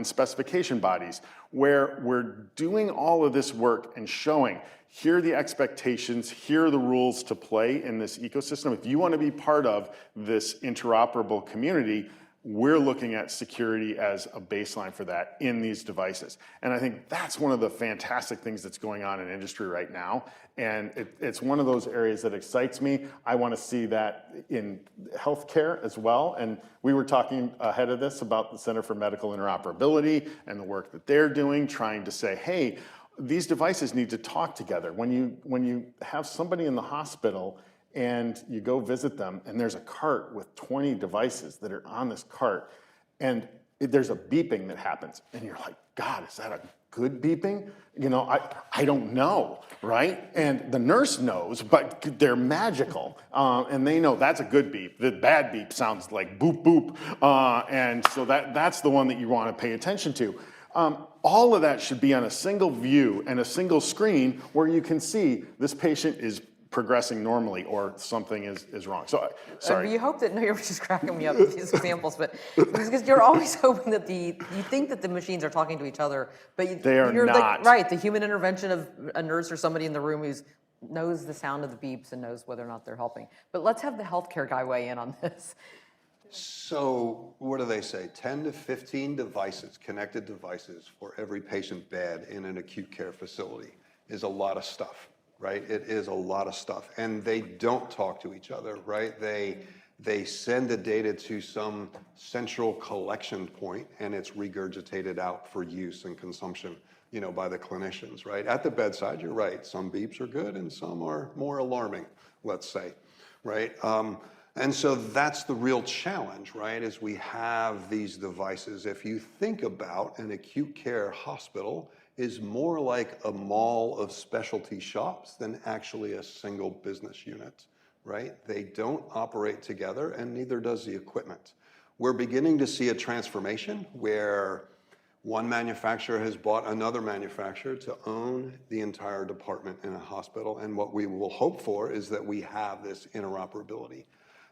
[SPEAKER 4] specification bodies, where we're doing all of this work and showing, here are the expectations, here are the rules to play in this ecosystem. If you want to be part of this interoperable community, we're looking at security as a baseline for that in these devices. And I think that's one of the fantastic things that's going on in industry right now. And it's one of those areas that excites me. I want to see that in healthcare as well. And we were talking ahead of this about the Center for Medical Interoperability and the work that they're doing, trying to say, hey, these devices need to talk together. When you have somebody in the hospital and you go visit them, and there's a cart with 20 devices that are on this cart, and there's a beeping that happens, and you're like, God, is that a good beeping? You know, I don't know, right? And the nurse knows, but they're magical, and they know that's a good beep. The bad beep sounds like boop, boop, and so that's the one that you want to pay attention to. All of that should be on a single view and a single screen where you can see this patient is progressing normally or something is wrong. So, sorry.
[SPEAKER 1] You hope that, no, you're just cracking me up with these examples, but because you're always hoping that you think that the machines are talking to each other, but
[SPEAKER 4] they are
[SPEAKER 1] you're
[SPEAKER 4] not.
[SPEAKER 1] Like, right, the human intervention of a nurse or somebody in the room who knows the sound of the beeps and knows whether or not they're helping. But let's have the healthcare guy weigh in on this.
[SPEAKER 5] So what do they say? 10 to 15 devices, connected devices for every patient bed in an acute care facility is a lot of stuff. Right? It is a lot of stuff. And they don't talk to each other, right? They send the data to some central collection point and it's regurgitated out for use and consumption, you know, by the clinicians, right? At the bedside, you're right. Some beeps are good and some are more alarming, let's say, right? And so that's the real challenge, right? Is we have these devices. If you think about an acute care hospital, is more like a mall of specialty shops than actually a single business unit, right? They don't operate together and neither does the equipment. We're beginning to see a transformation where One manufacturer has bought another manufacturer to own the entire department in a hospital, and what we will hope for is that we have this interoperability.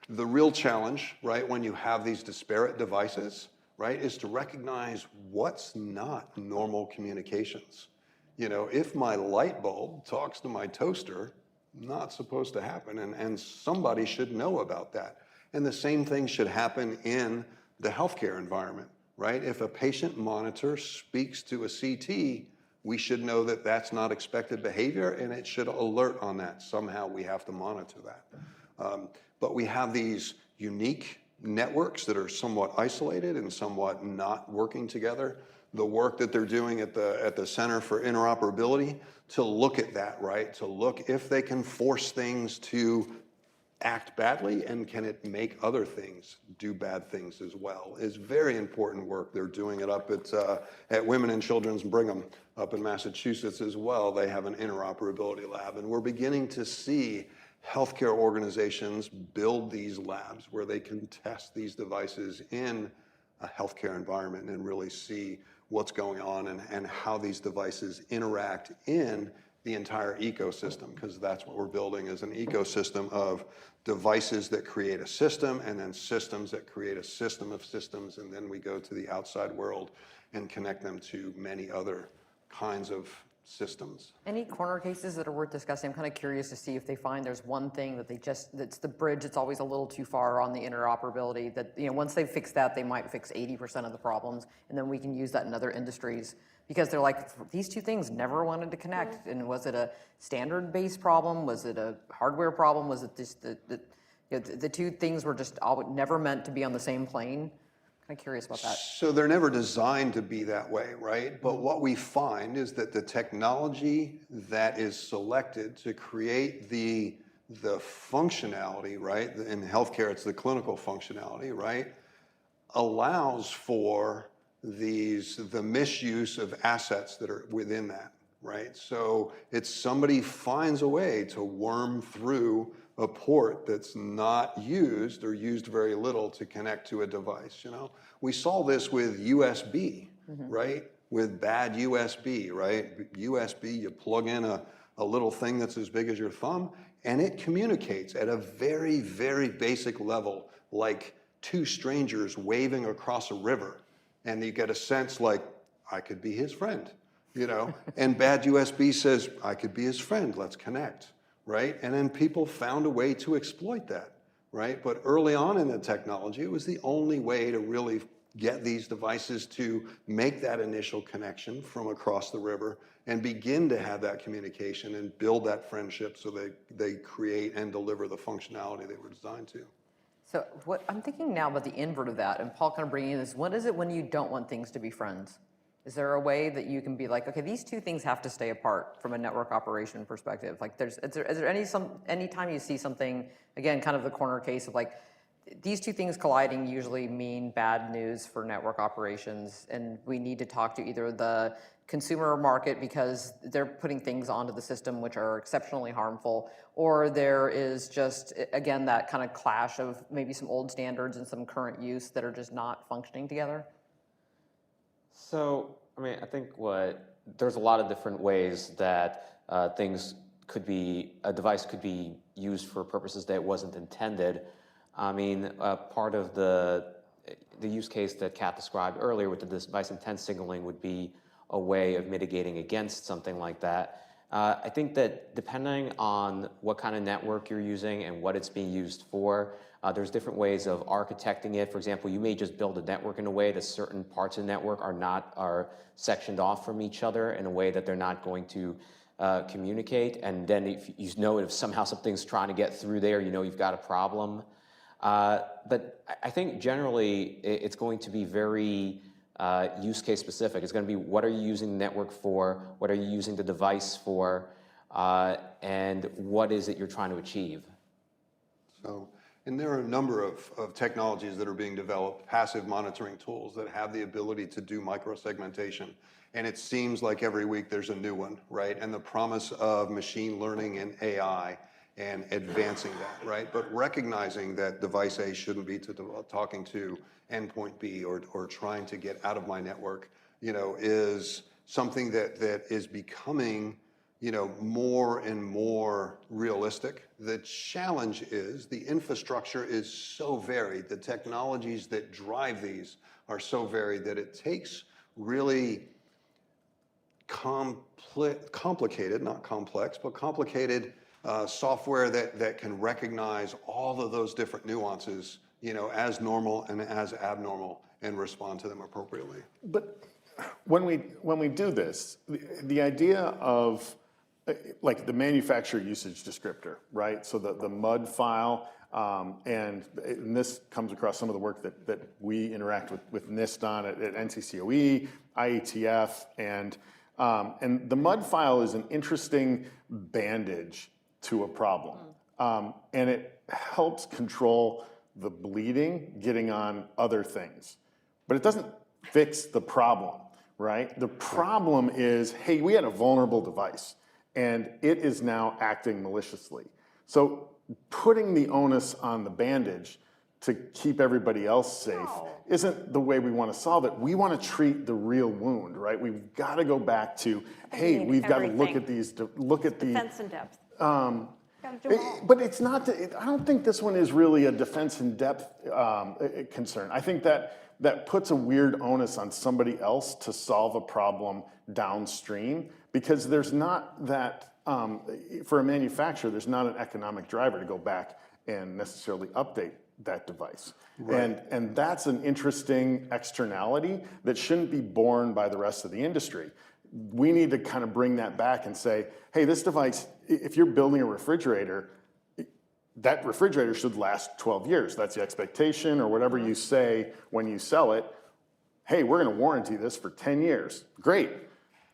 [SPEAKER 5] The real challenge, right, when you have these disparate devices, right, is to recognize what's not normal communications. You know, if my light bulb talks to my toaster, not supposed to happen, and somebody should know about that. And the same thing should happen in the healthcare environment, right? If a patient monitor speaks to a CT, we should know that that's not expected behavior, and it should alert on that. Somehow we have to monitor that. But we have these unique networks that are somewhat isolated and somewhat not working together. The work that they're doing at the Center for Interoperability to look at that, right? To look if they can force things to act badly and can it make other things do bad things as well is very important work. They're doing it up at Women and Children's Brigham up in Massachusetts as well. They have an interoperability lab, and we're beginning to see healthcare organizations build these labs where they can test these devices in a healthcare environment and really see what's going on and how these devices interact in the entire ecosystem, because that's what we're building is an ecosystem of devices that create a system and then systems that create a system of systems, and then we go to the outside world and connect them to many other kinds of systems.
[SPEAKER 1] Any corner cases that are worth discussing? I'm kind of curious to see if they find there's one thing that that's the bridge that's always a little too far on the interoperability, that, you know, once they fix that, they might fix 80% of the problems, and then we can use that in other industries. Because they're like, these two things never wanted to connect. And was it a standard-based problem? Was it a hardware problem? Was it just the two things were just never meant to be on the same plane? Kind of curious about that.
[SPEAKER 5] So they're never designed to be that way, right? But what we find is that the technology that is selected to create the functionality, right? In healthcare, it's the clinical functionality, right? Allows for the misuse of assets that are within that, right? So it's somebody finds a way to worm through a port that's not used or used very little to connect to a device, you know? We saw this with USB, right? With bad USB, right? USB, you plug in a little thing that's as big as your thumb, and it communicates at a very, very basic level, like two strangers waving across a river. And you get a sense like, I could be his friend, you know? And bad USB says, I could be his friend, let's connect, right? And then people found a way to exploit that, right? But early on in the technology, it was the only way to really get these devices to make that initial connection from across the river and begin to have that communication and build that friendship so they create and deliver the functionality they were designed to.
[SPEAKER 1] So what I'm thinking now about the invert of that, and Paul kind of bringing in this, what is it when you don't want things to be friends? Is there a way that you can be like, okay, these two things have to stay apart from a network operation perspective? Like, is there any time you see something, again, kind of the corner case of like, these two things colliding usually mean bad news for network operations, and we need to talk to either the consumer market because they're putting things onto the system which are exceptionally harmful, or there is just, again, that kind of clash of maybe some old standards and some current use that are just not functioning together?
[SPEAKER 2] So, I mean, I think there's a lot of different ways that a device could be used for purposes that it wasn't intended. I mean, part of the use case that Kat described earlier with the device intent signaling would be a way of mitigating against something like that. I think that depending on what kind of network you're using and what it's being used for, there's different ways of architecting it. For example, you may just build a network in a way that certain parts of the network are sectioned off from each other in a way that they're not going to communicate. And then if somehow something's trying to get through there, you know you've got a problem. But I think generally it's going to be very use case specific. It's going to be what are you using the network for, what are you using the device for, and what is it you're trying to achieve.
[SPEAKER 5] So, and there are a number of technologies that are being developed, passive monitoring tools that have the ability to do microsegmentation. And it seems like every week there's a new one, right? And the promise of machine learning and AI and advancing that, right? But recognizing that device A shouldn't be talking to endpoint B or trying to get out of my network, is something that is becoming, more and more realistic. The challenge is the infrastructure is so varied. The technologies that drive these are so varied that it takes really complicated, not complex, but complicated software that can recognize all of those different nuances, as normal and as abnormal, and respond to them appropriately.
[SPEAKER 4] But when we do this, the idea of like the manufacturer usage descriptor, right? So the MUD file, and this comes across some of the work that we interact with NIST on at NCCOE, IETF, and the MUD file is an interesting bandage to a problem, and it helps control the bleeding getting on other things, but it doesn't fix the problem, right? The problem is, hey, we had a vulnerable device, and it is now acting maliciously. So putting the onus on the bandage to keep everybody else safe isn't the way we want to solve it. We want to treat the real wound, right? We've got to go back to, hey, we've got to look at these,
[SPEAKER 3] Defense in depth. Gotta do 'em all.
[SPEAKER 4] but it's not, I don't think this one is really a defense in depth concern. I think that puts a weird onus on somebody else to solve a problem downstream, because there's not that, for a manufacturer, there's not an economic driver to go back and necessarily update that device. Right. And that's an interesting externality that shouldn't be borne by the rest of the industry. We need to kind of bring that back and say, hey, this device, if you're building a refrigerator, that refrigerator should last 12 years. That's the expectation, or whatever you say when you sell it. Hey, we're going to warranty this for 10 years. Great.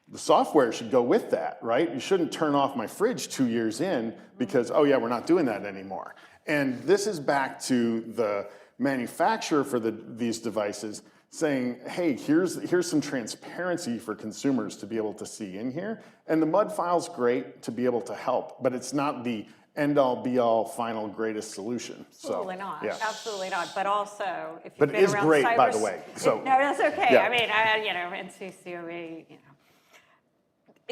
[SPEAKER 4] The software should go with that, right? You shouldn't turn off my fridge 2 years in because, oh yeah, we're not doing that anymore. And this is back to the manufacturer for these devices saying, hey, here's some transparency for consumers to be able to see in here. And the MUD file's great to be able to help, but it's not the end-all, be-all, final, greatest solution.
[SPEAKER 3] Absolutely not.
[SPEAKER 4] Yeah.
[SPEAKER 3] Absolutely not. But also, if you've
[SPEAKER 4] But it
[SPEAKER 3] been
[SPEAKER 4] is
[SPEAKER 3] around
[SPEAKER 4] great, by the way. So
[SPEAKER 3] no, that's okay.
[SPEAKER 4] yeah.
[SPEAKER 3] I mean, NCCOE,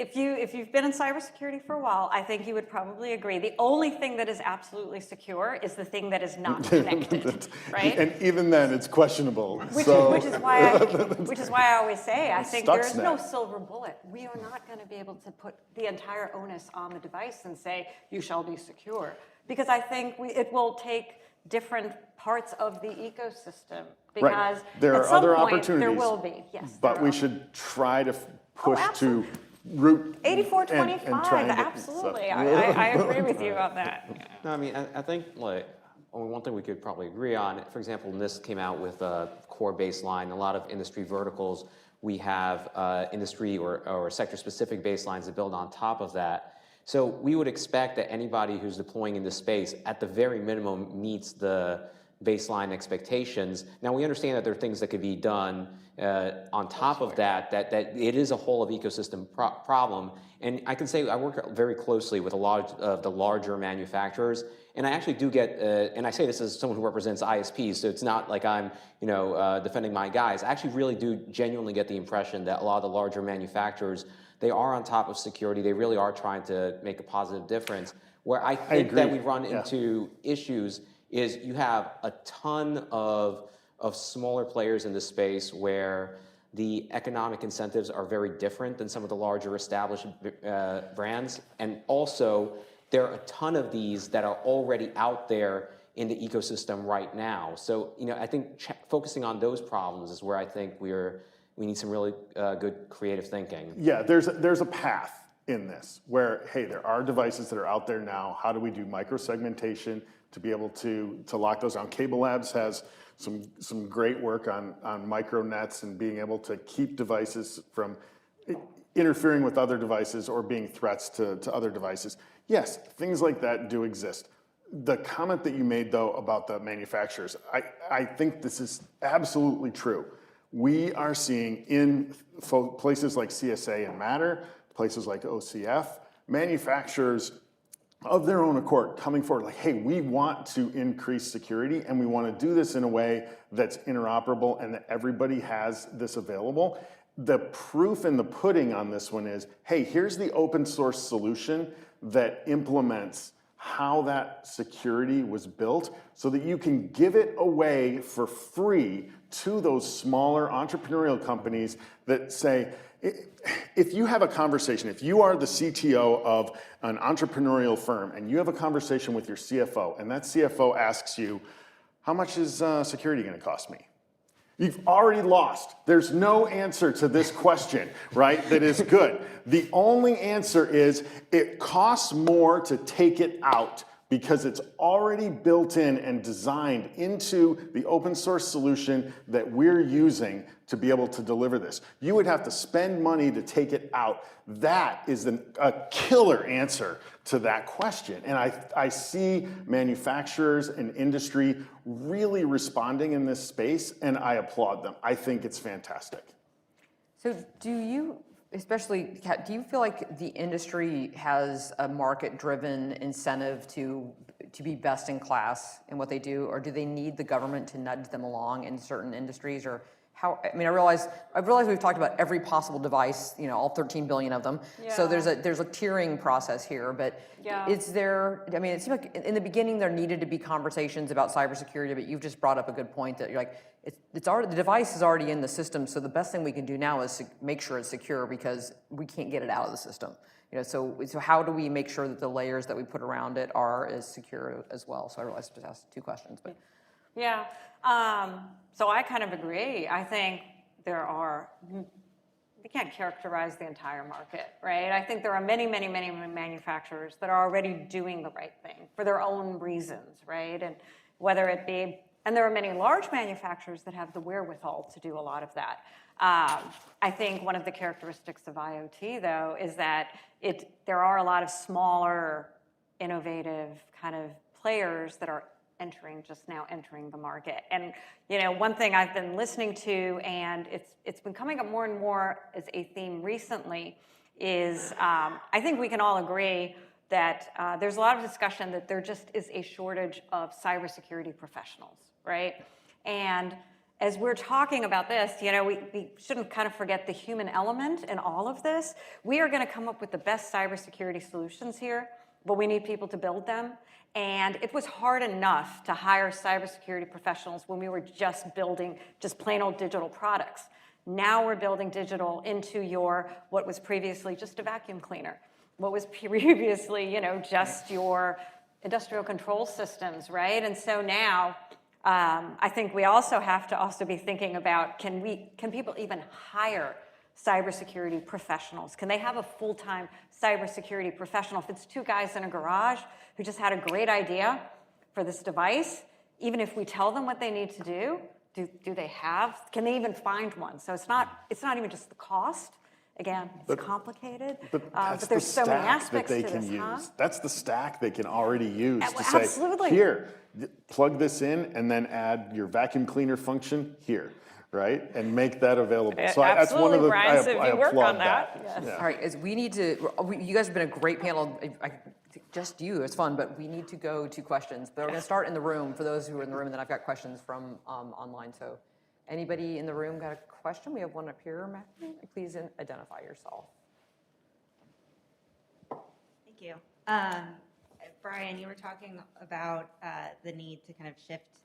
[SPEAKER 3] if you've been in cybersecurity for a while, I think you would probably agree. The only thing that is absolutely secure is the thing that is not connected, right?
[SPEAKER 4] And even then, it's questionable.
[SPEAKER 3] Which is why I always say, I think there is
[SPEAKER 4] Stuxnet.
[SPEAKER 3] no silver bullet. We are not going to be able to put the entire onus on the device and say, you shall be secure. Because I think it will take different parts of the ecosystem. Because
[SPEAKER 4] Right. There
[SPEAKER 3] at
[SPEAKER 4] are
[SPEAKER 3] some
[SPEAKER 4] other
[SPEAKER 3] point,
[SPEAKER 4] opportunities.
[SPEAKER 3] there will be, yes.
[SPEAKER 4] But we should try to push to
[SPEAKER 3] absolutely.
[SPEAKER 4] root
[SPEAKER 3] 8425,
[SPEAKER 4] and try and get
[SPEAKER 3] absolutely.
[SPEAKER 4] stuff.
[SPEAKER 3] I agree with you on that.
[SPEAKER 2] No, I mean, I think like one thing we could probably agree on, for example, NIST came out with a core baseline. A lot of industry verticals, we have industry or sector-specific baselines that build on top of that. So we would expect that anybody who's deploying in this space, at the very minimum, meets the baseline expectations. Now, we understand that there are things that could be done on top of that it is a whole of ecosystem problem. And I can say I work very closely with a lot of the larger manufacturers, and I actually do get, and I say this as someone who represents ISPs, so it's not like I'm defending my guys. I actually really do genuinely get the impression that a lot of the larger manufacturers, they are on top of security. They really are trying to make a positive difference. Where I think that we run into issues is you have a ton of smaller players in this space where the economic incentives are very different than some of the larger established brands. And also, there are a ton of these that are already out there in the ecosystem right now. So, I think focusing on those problems is where I think we need some really good creative thinking.
[SPEAKER 4] Yeah, there's a path in this where, hey, there are devices that are out there now. How do we do micro-segmentation to be able to lock those down? Cable Labs has some great work on micronets and being able to keep devices from interfering with other devices or being threats to other devices. Yes, things like that do exist. The comment that you made, though, about the manufacturers, I think this is absolutely true. We are seeing in places like CSA and Matter, places like OCF, manufacturers of their own accord coming forward like, hey, we want to increase security and we want to do this in a way that's interoperable and that everybody has this available. the proof in the pudding on this one is, hey, here's the open source solution that implements how that security was built so that you can give it away for free to those smaller entrepreneurial companies that say, if you have a conversation, if you are the CTO of an entrepreneurial firm and you have a conversation with your CFO and that CFO asks you, how much is security going to cost me? You've already lost. There's no answer to this question, right, that is good. The only answer is it costs more to take it out because it's already built in and designed into the open source solution that we're using to be able to deliver this. You would have to spend money to take it out. That is a killer answer to that question. And I see manufacturers and industry really responding in this space, and I applaud them. I think it's fantastic.
[SPEAKER 1] So do you, especially, Kat, do you feel like the industry has a market-driven incentive to be best in class in what they do, or do they need the government to nudge them along in certain industries, or how? I mean, I realize we've talked about every possible device, all 13 billion of them.
[SPEAKER 3] Yeah.
[SPEAKER 1] So there's a tiering process here, but is there? I mean, it seems like in the beginning there needed to be conversations about cybersecurity, but you've just brought up a good point that you're like, it's already, the device is already in the system, so the best thing we can do now is make sure it's secure because we can't get it out of the system. So how do we make sure that the layers that we put around it are as secure as well? So I realized I just asked two questions, but.
[SPEAKER 3] Yeah, so I kind of agree. I think we can't characterize the entire market, right? I think there are many, many, many manufacturers that are already doing the right thing for their own reasons, right? And whether it be, and there are many large manufacturers that have the wherewithal to do a lot of that. I think one of the characteristics of IoT, though, is that there are a lot of smaller, innovative kind of players that are just now entering the market. And one thing I've been listening to, and it's been coming up more and more as a theme recently, is I think we can all agree that there's a lot of discussion that there just is a shortage of cybersecurity professionals, right? And as we're talking about this, we shouldn't kind of forget the human element in all of this. We are going to come up with the best cybersecurity solutions here, but we need people to build them. And it was hard enough to hire cybersecurity professionals when we were just building just plain old digital products. Now we're building digital into what was previously just a vacuum cleaner, what was previously, just your industrial control systems, right? And so now I think we also have to be thinking about, can people even hire cybersecurity professionals? Can they have a full-time cybersecurity professional? If it's two guys in a garage who just had a great idea for this device, even if we tell them what they need to do can they even find one? So it's not even just the cost. Again, it's complicated, but there's so many aspects to this, huh?
[SPEAKER 4] That's the stack they can already use to
[SPEAKER 3] Absolutely.
[SPEAKER 4] say, here, plug this in and then add your vacuum cleaner function here. Right, and make that available. So that's one of the.
[SPEAKER 3] Brian, so if you work on that.
[SPEAKER 1] Yes. Yeah. All right, you guys have been a great panel. Just you, it's fun, but we need to go to questions. But we're going to start in the room for those who are in the room, and then I've got questions from online. So, anybody in the room got a question? We have one up here, Matthew. Please identify yourself.
[SPEAKER 6] Thank you, Brian. You were talking about the need to kind of shift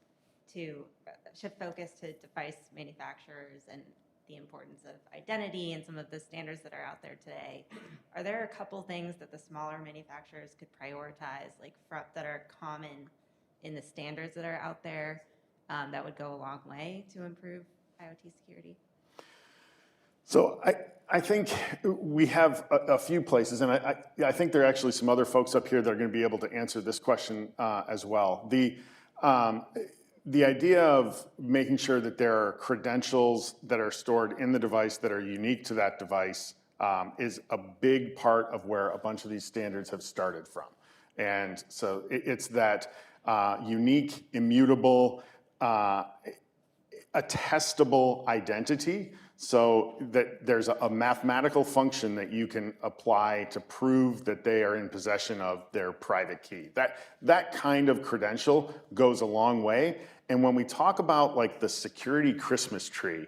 [SPEAKER 6] focus to device manufacturers and the importance of identity and some of the standards that are out there today. Are there a couple things that the smaller manufacturers could prioritize, that are common in the standards that are out there, that would go a long way to improve IoT security?
[SPEAKER 4] So I think we have a few places, and I think there are actually some other folks up here that are going to be able to answer this question as well. The idea of making sure that there are credentials that are stored in the device that are unique to that device is a big part of where a bunch of these standards have started from. And so it's that unique, immutable, attestable identity, so that there's a mathematical function that you can apply to prove that they are in possession of their private key. That kind of credential goes a long way. And when we talk about the security Christmas tree,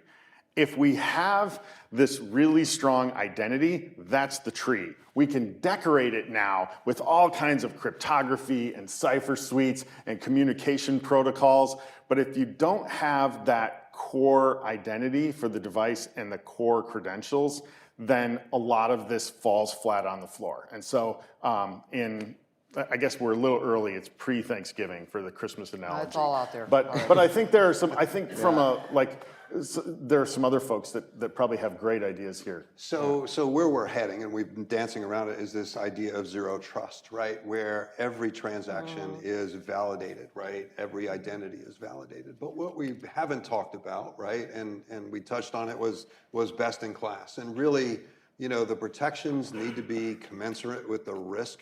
[SPEAKER 4] If we have this really strong identity, that's the tree. We can decorate it now with all kinds of cryptography and cipher suites and communication protocols, but if you don't have that core identity for the device and the core credentials, then a lot of this falls flat on the floor. And so I guess we're a little early, it's pre-Thanksgiving for the Christmas analogy.
[SPEAKER 1] It's all out there.
[SPEAKER 4] But I think there are some, there are some other folks that probably have great ideas here.
[SPEAKER 5] So where we're heading, and we've been dancing around it, is this idea of zero trust, right? Where every transaction is validated, right? Every identity is validated. But what we haven't talked about, right, and we touched on it, was best in class. And really, the protections need to be commensurate with the risk,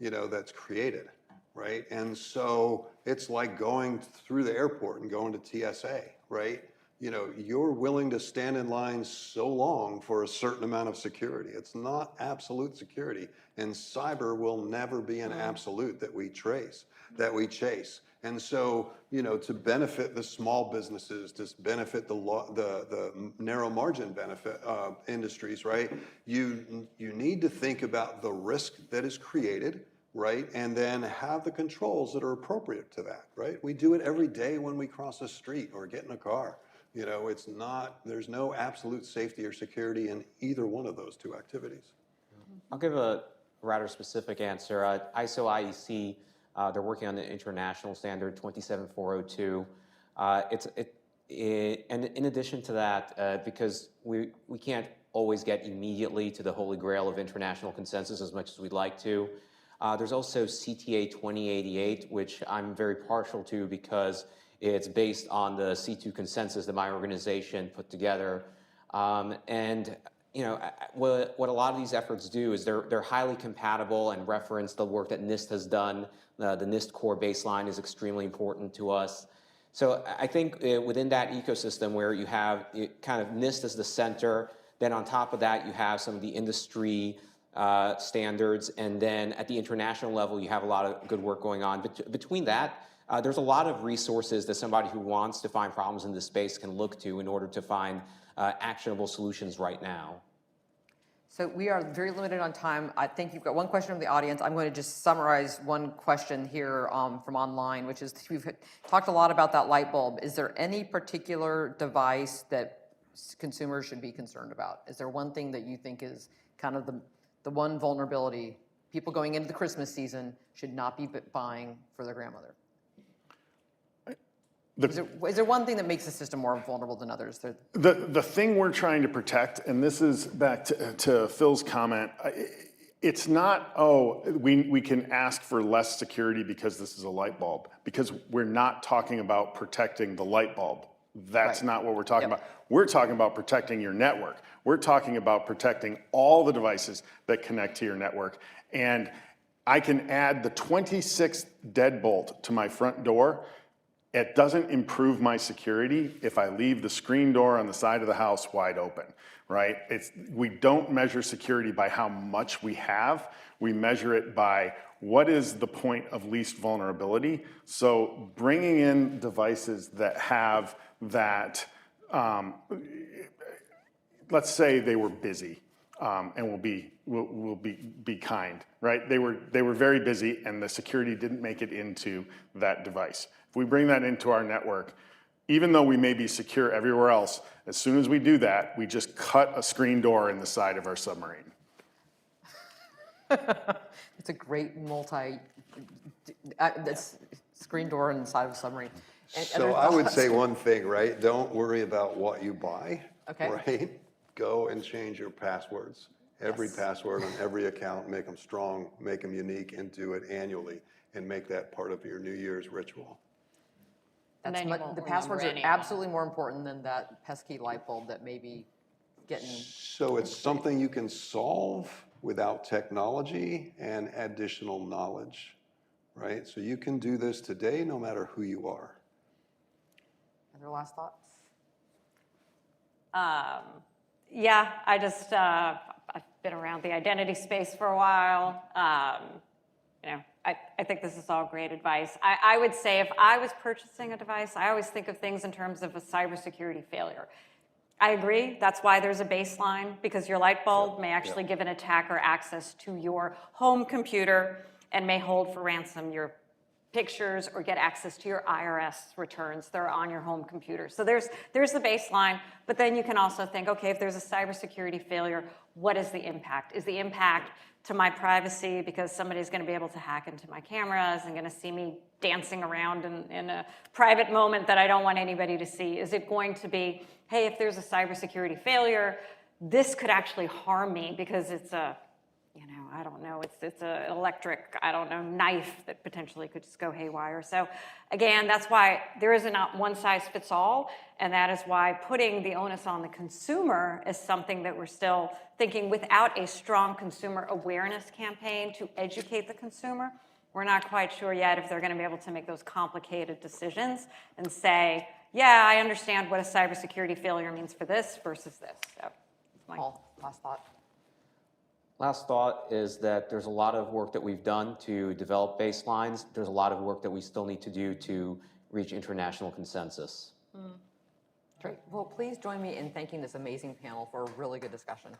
[SPEAKER 5] that's created, right? And so it's like going through the airport and going to TSA, right? You're willing to stand in line so long for a certain amount of security. It's not absolute security, and cyber will never be an absolute that we chase. And so, to benefit the small businesses, to benefit the narrow margin benefit industries, right? You need to think about the risk that is created, right? And then have the controls that are appropriate to that, right? We do it every day when we cross a street or get in a car. There's no absolute safety or security in either one of those two activities.
[SPEAKER 2] I'll give a rather specific answer. ISO IEC, they're working on the international standard 27402. And in addition to that, because we can't always get immediately to the holy grail of international consensus as much as we'd like to, there's also CTA 2088, which I'm very partial to because it's based on the C2 consensus that my organization put together. What a lot of these efforts do is they're highly compatible and reference the work that NIST has done. The NIST core baseline is extremely important to us. So I think within that ecosystem where you have kind of NIST as the center, then on top of that you have some of the industry standards, and then at the international level you have a lot of good work going on. But between that, there's a lot of resources that somebody who wants to find problems in this space can look to in order to find actionable solutions right now.
[SPEAKER 1] So we are very limited on time. I think you've got one question from the audience. I'm going to just summarize one question here from online, which is, we've talked a lot about that light bulb. Is there any particular device that consumers should be concerned about? Is there one thing that you think is kind of the one vulnerability people going into the Christmas season should not be buying for their grandmother? Is there one thing that makes the system more vulnerable than others?
[SPEAKER 4] The thing we're trying to protect, and this is back to Phil's comment, it's not, we can ask for less security because this is a light bulb, because we're not talking about protecting the light bulb. That's not what we're talking about. We're talking about protecting your network. We're talking about protecting all the devices that connect to your network. And I can add the 26th deadbolt to my front door. It doesn't improve my security if I leave the screen door on the side of the house wide open, right? We don't measure security by how much we have. We measure it by what is the point of least vulnerability. So bringing in devices that have that, let's say they were busy, and we'll be kind, right? They were very busy and the security didn't make it into that device. If we bring that into our network, even though we may be secure everywhere else, as soon as we do that, we just cut a screen door in the side of our submarine.
[SPEAKER 1] It's a great that's screen door in the side of a submarine.
[SPEAKER 5] So I would say one thing, right? Don't worry about what you buy,
[SPEAKER 1] Okay.
[SPEAKER 5] right? Go and change your passwords. Every password on every account, make them strong, make them unique, and do it annually, and make that part of your New Year's ritual.
[SPEAKER 3] And then you won't
[SPEAKER 1] the passwords
[SPEAKER 3] remember
[SPEAKER 1] are
[SPEAKER 3] any of them.
[SPEAKER 1] absolutely more important than that pesky light bulb that may be getting.
[SPEAKER 5] So it's something you can solve without technology and additional knowledge, right? So you can do this today no matter who you are.
[SPEAKER 1] Other last thoughts?
[SPEAKER 3] Yeah, I just, I've been around the identity space for a while. I think this is all great advice. I would say if I was purchasing a device, I always think of things in terms of a cybersecurity failure. I agree. That's why there's a baseline, because your light bulb may actually give an attacker access to your home computer and may hold for ransom your pictures or get access to your IRS returns that are on your home computer. So there's the baseline, but then you can also think, okay, if there's a cybersecurity failure, what is the impact? Is the impact to my privacy because somebody's going to be able to hack into my cameras and going to see me dancing around in a private moment that I don't want anybody to see? Is it going to be, hey, if there's a cybersecurity failure, this could actually harm me because it's a, I don't know, it's an electric, knife that potentially could just go haywire. So again, that's why there is not one size fits all, and that is why putting the onus on the consumer is something that we're still thinking without a strong consumer awareness campaign to educate the consumer. We're not quite sure yet if they're going to be able to make those complicated decisions and say, yeah, I understand what a cybersecurity failure means for this versus this. So,
[SPEAKER 1] Paul, last thought.
[SPEAKER 2] Last thought is that there's a lot of work that we've done to develop baselines. There's a lot of work that we still need to do to reach international consensus.
[SPEAKER 1] Great. Well, please join me in thanking this amazing panel for a really good discussion.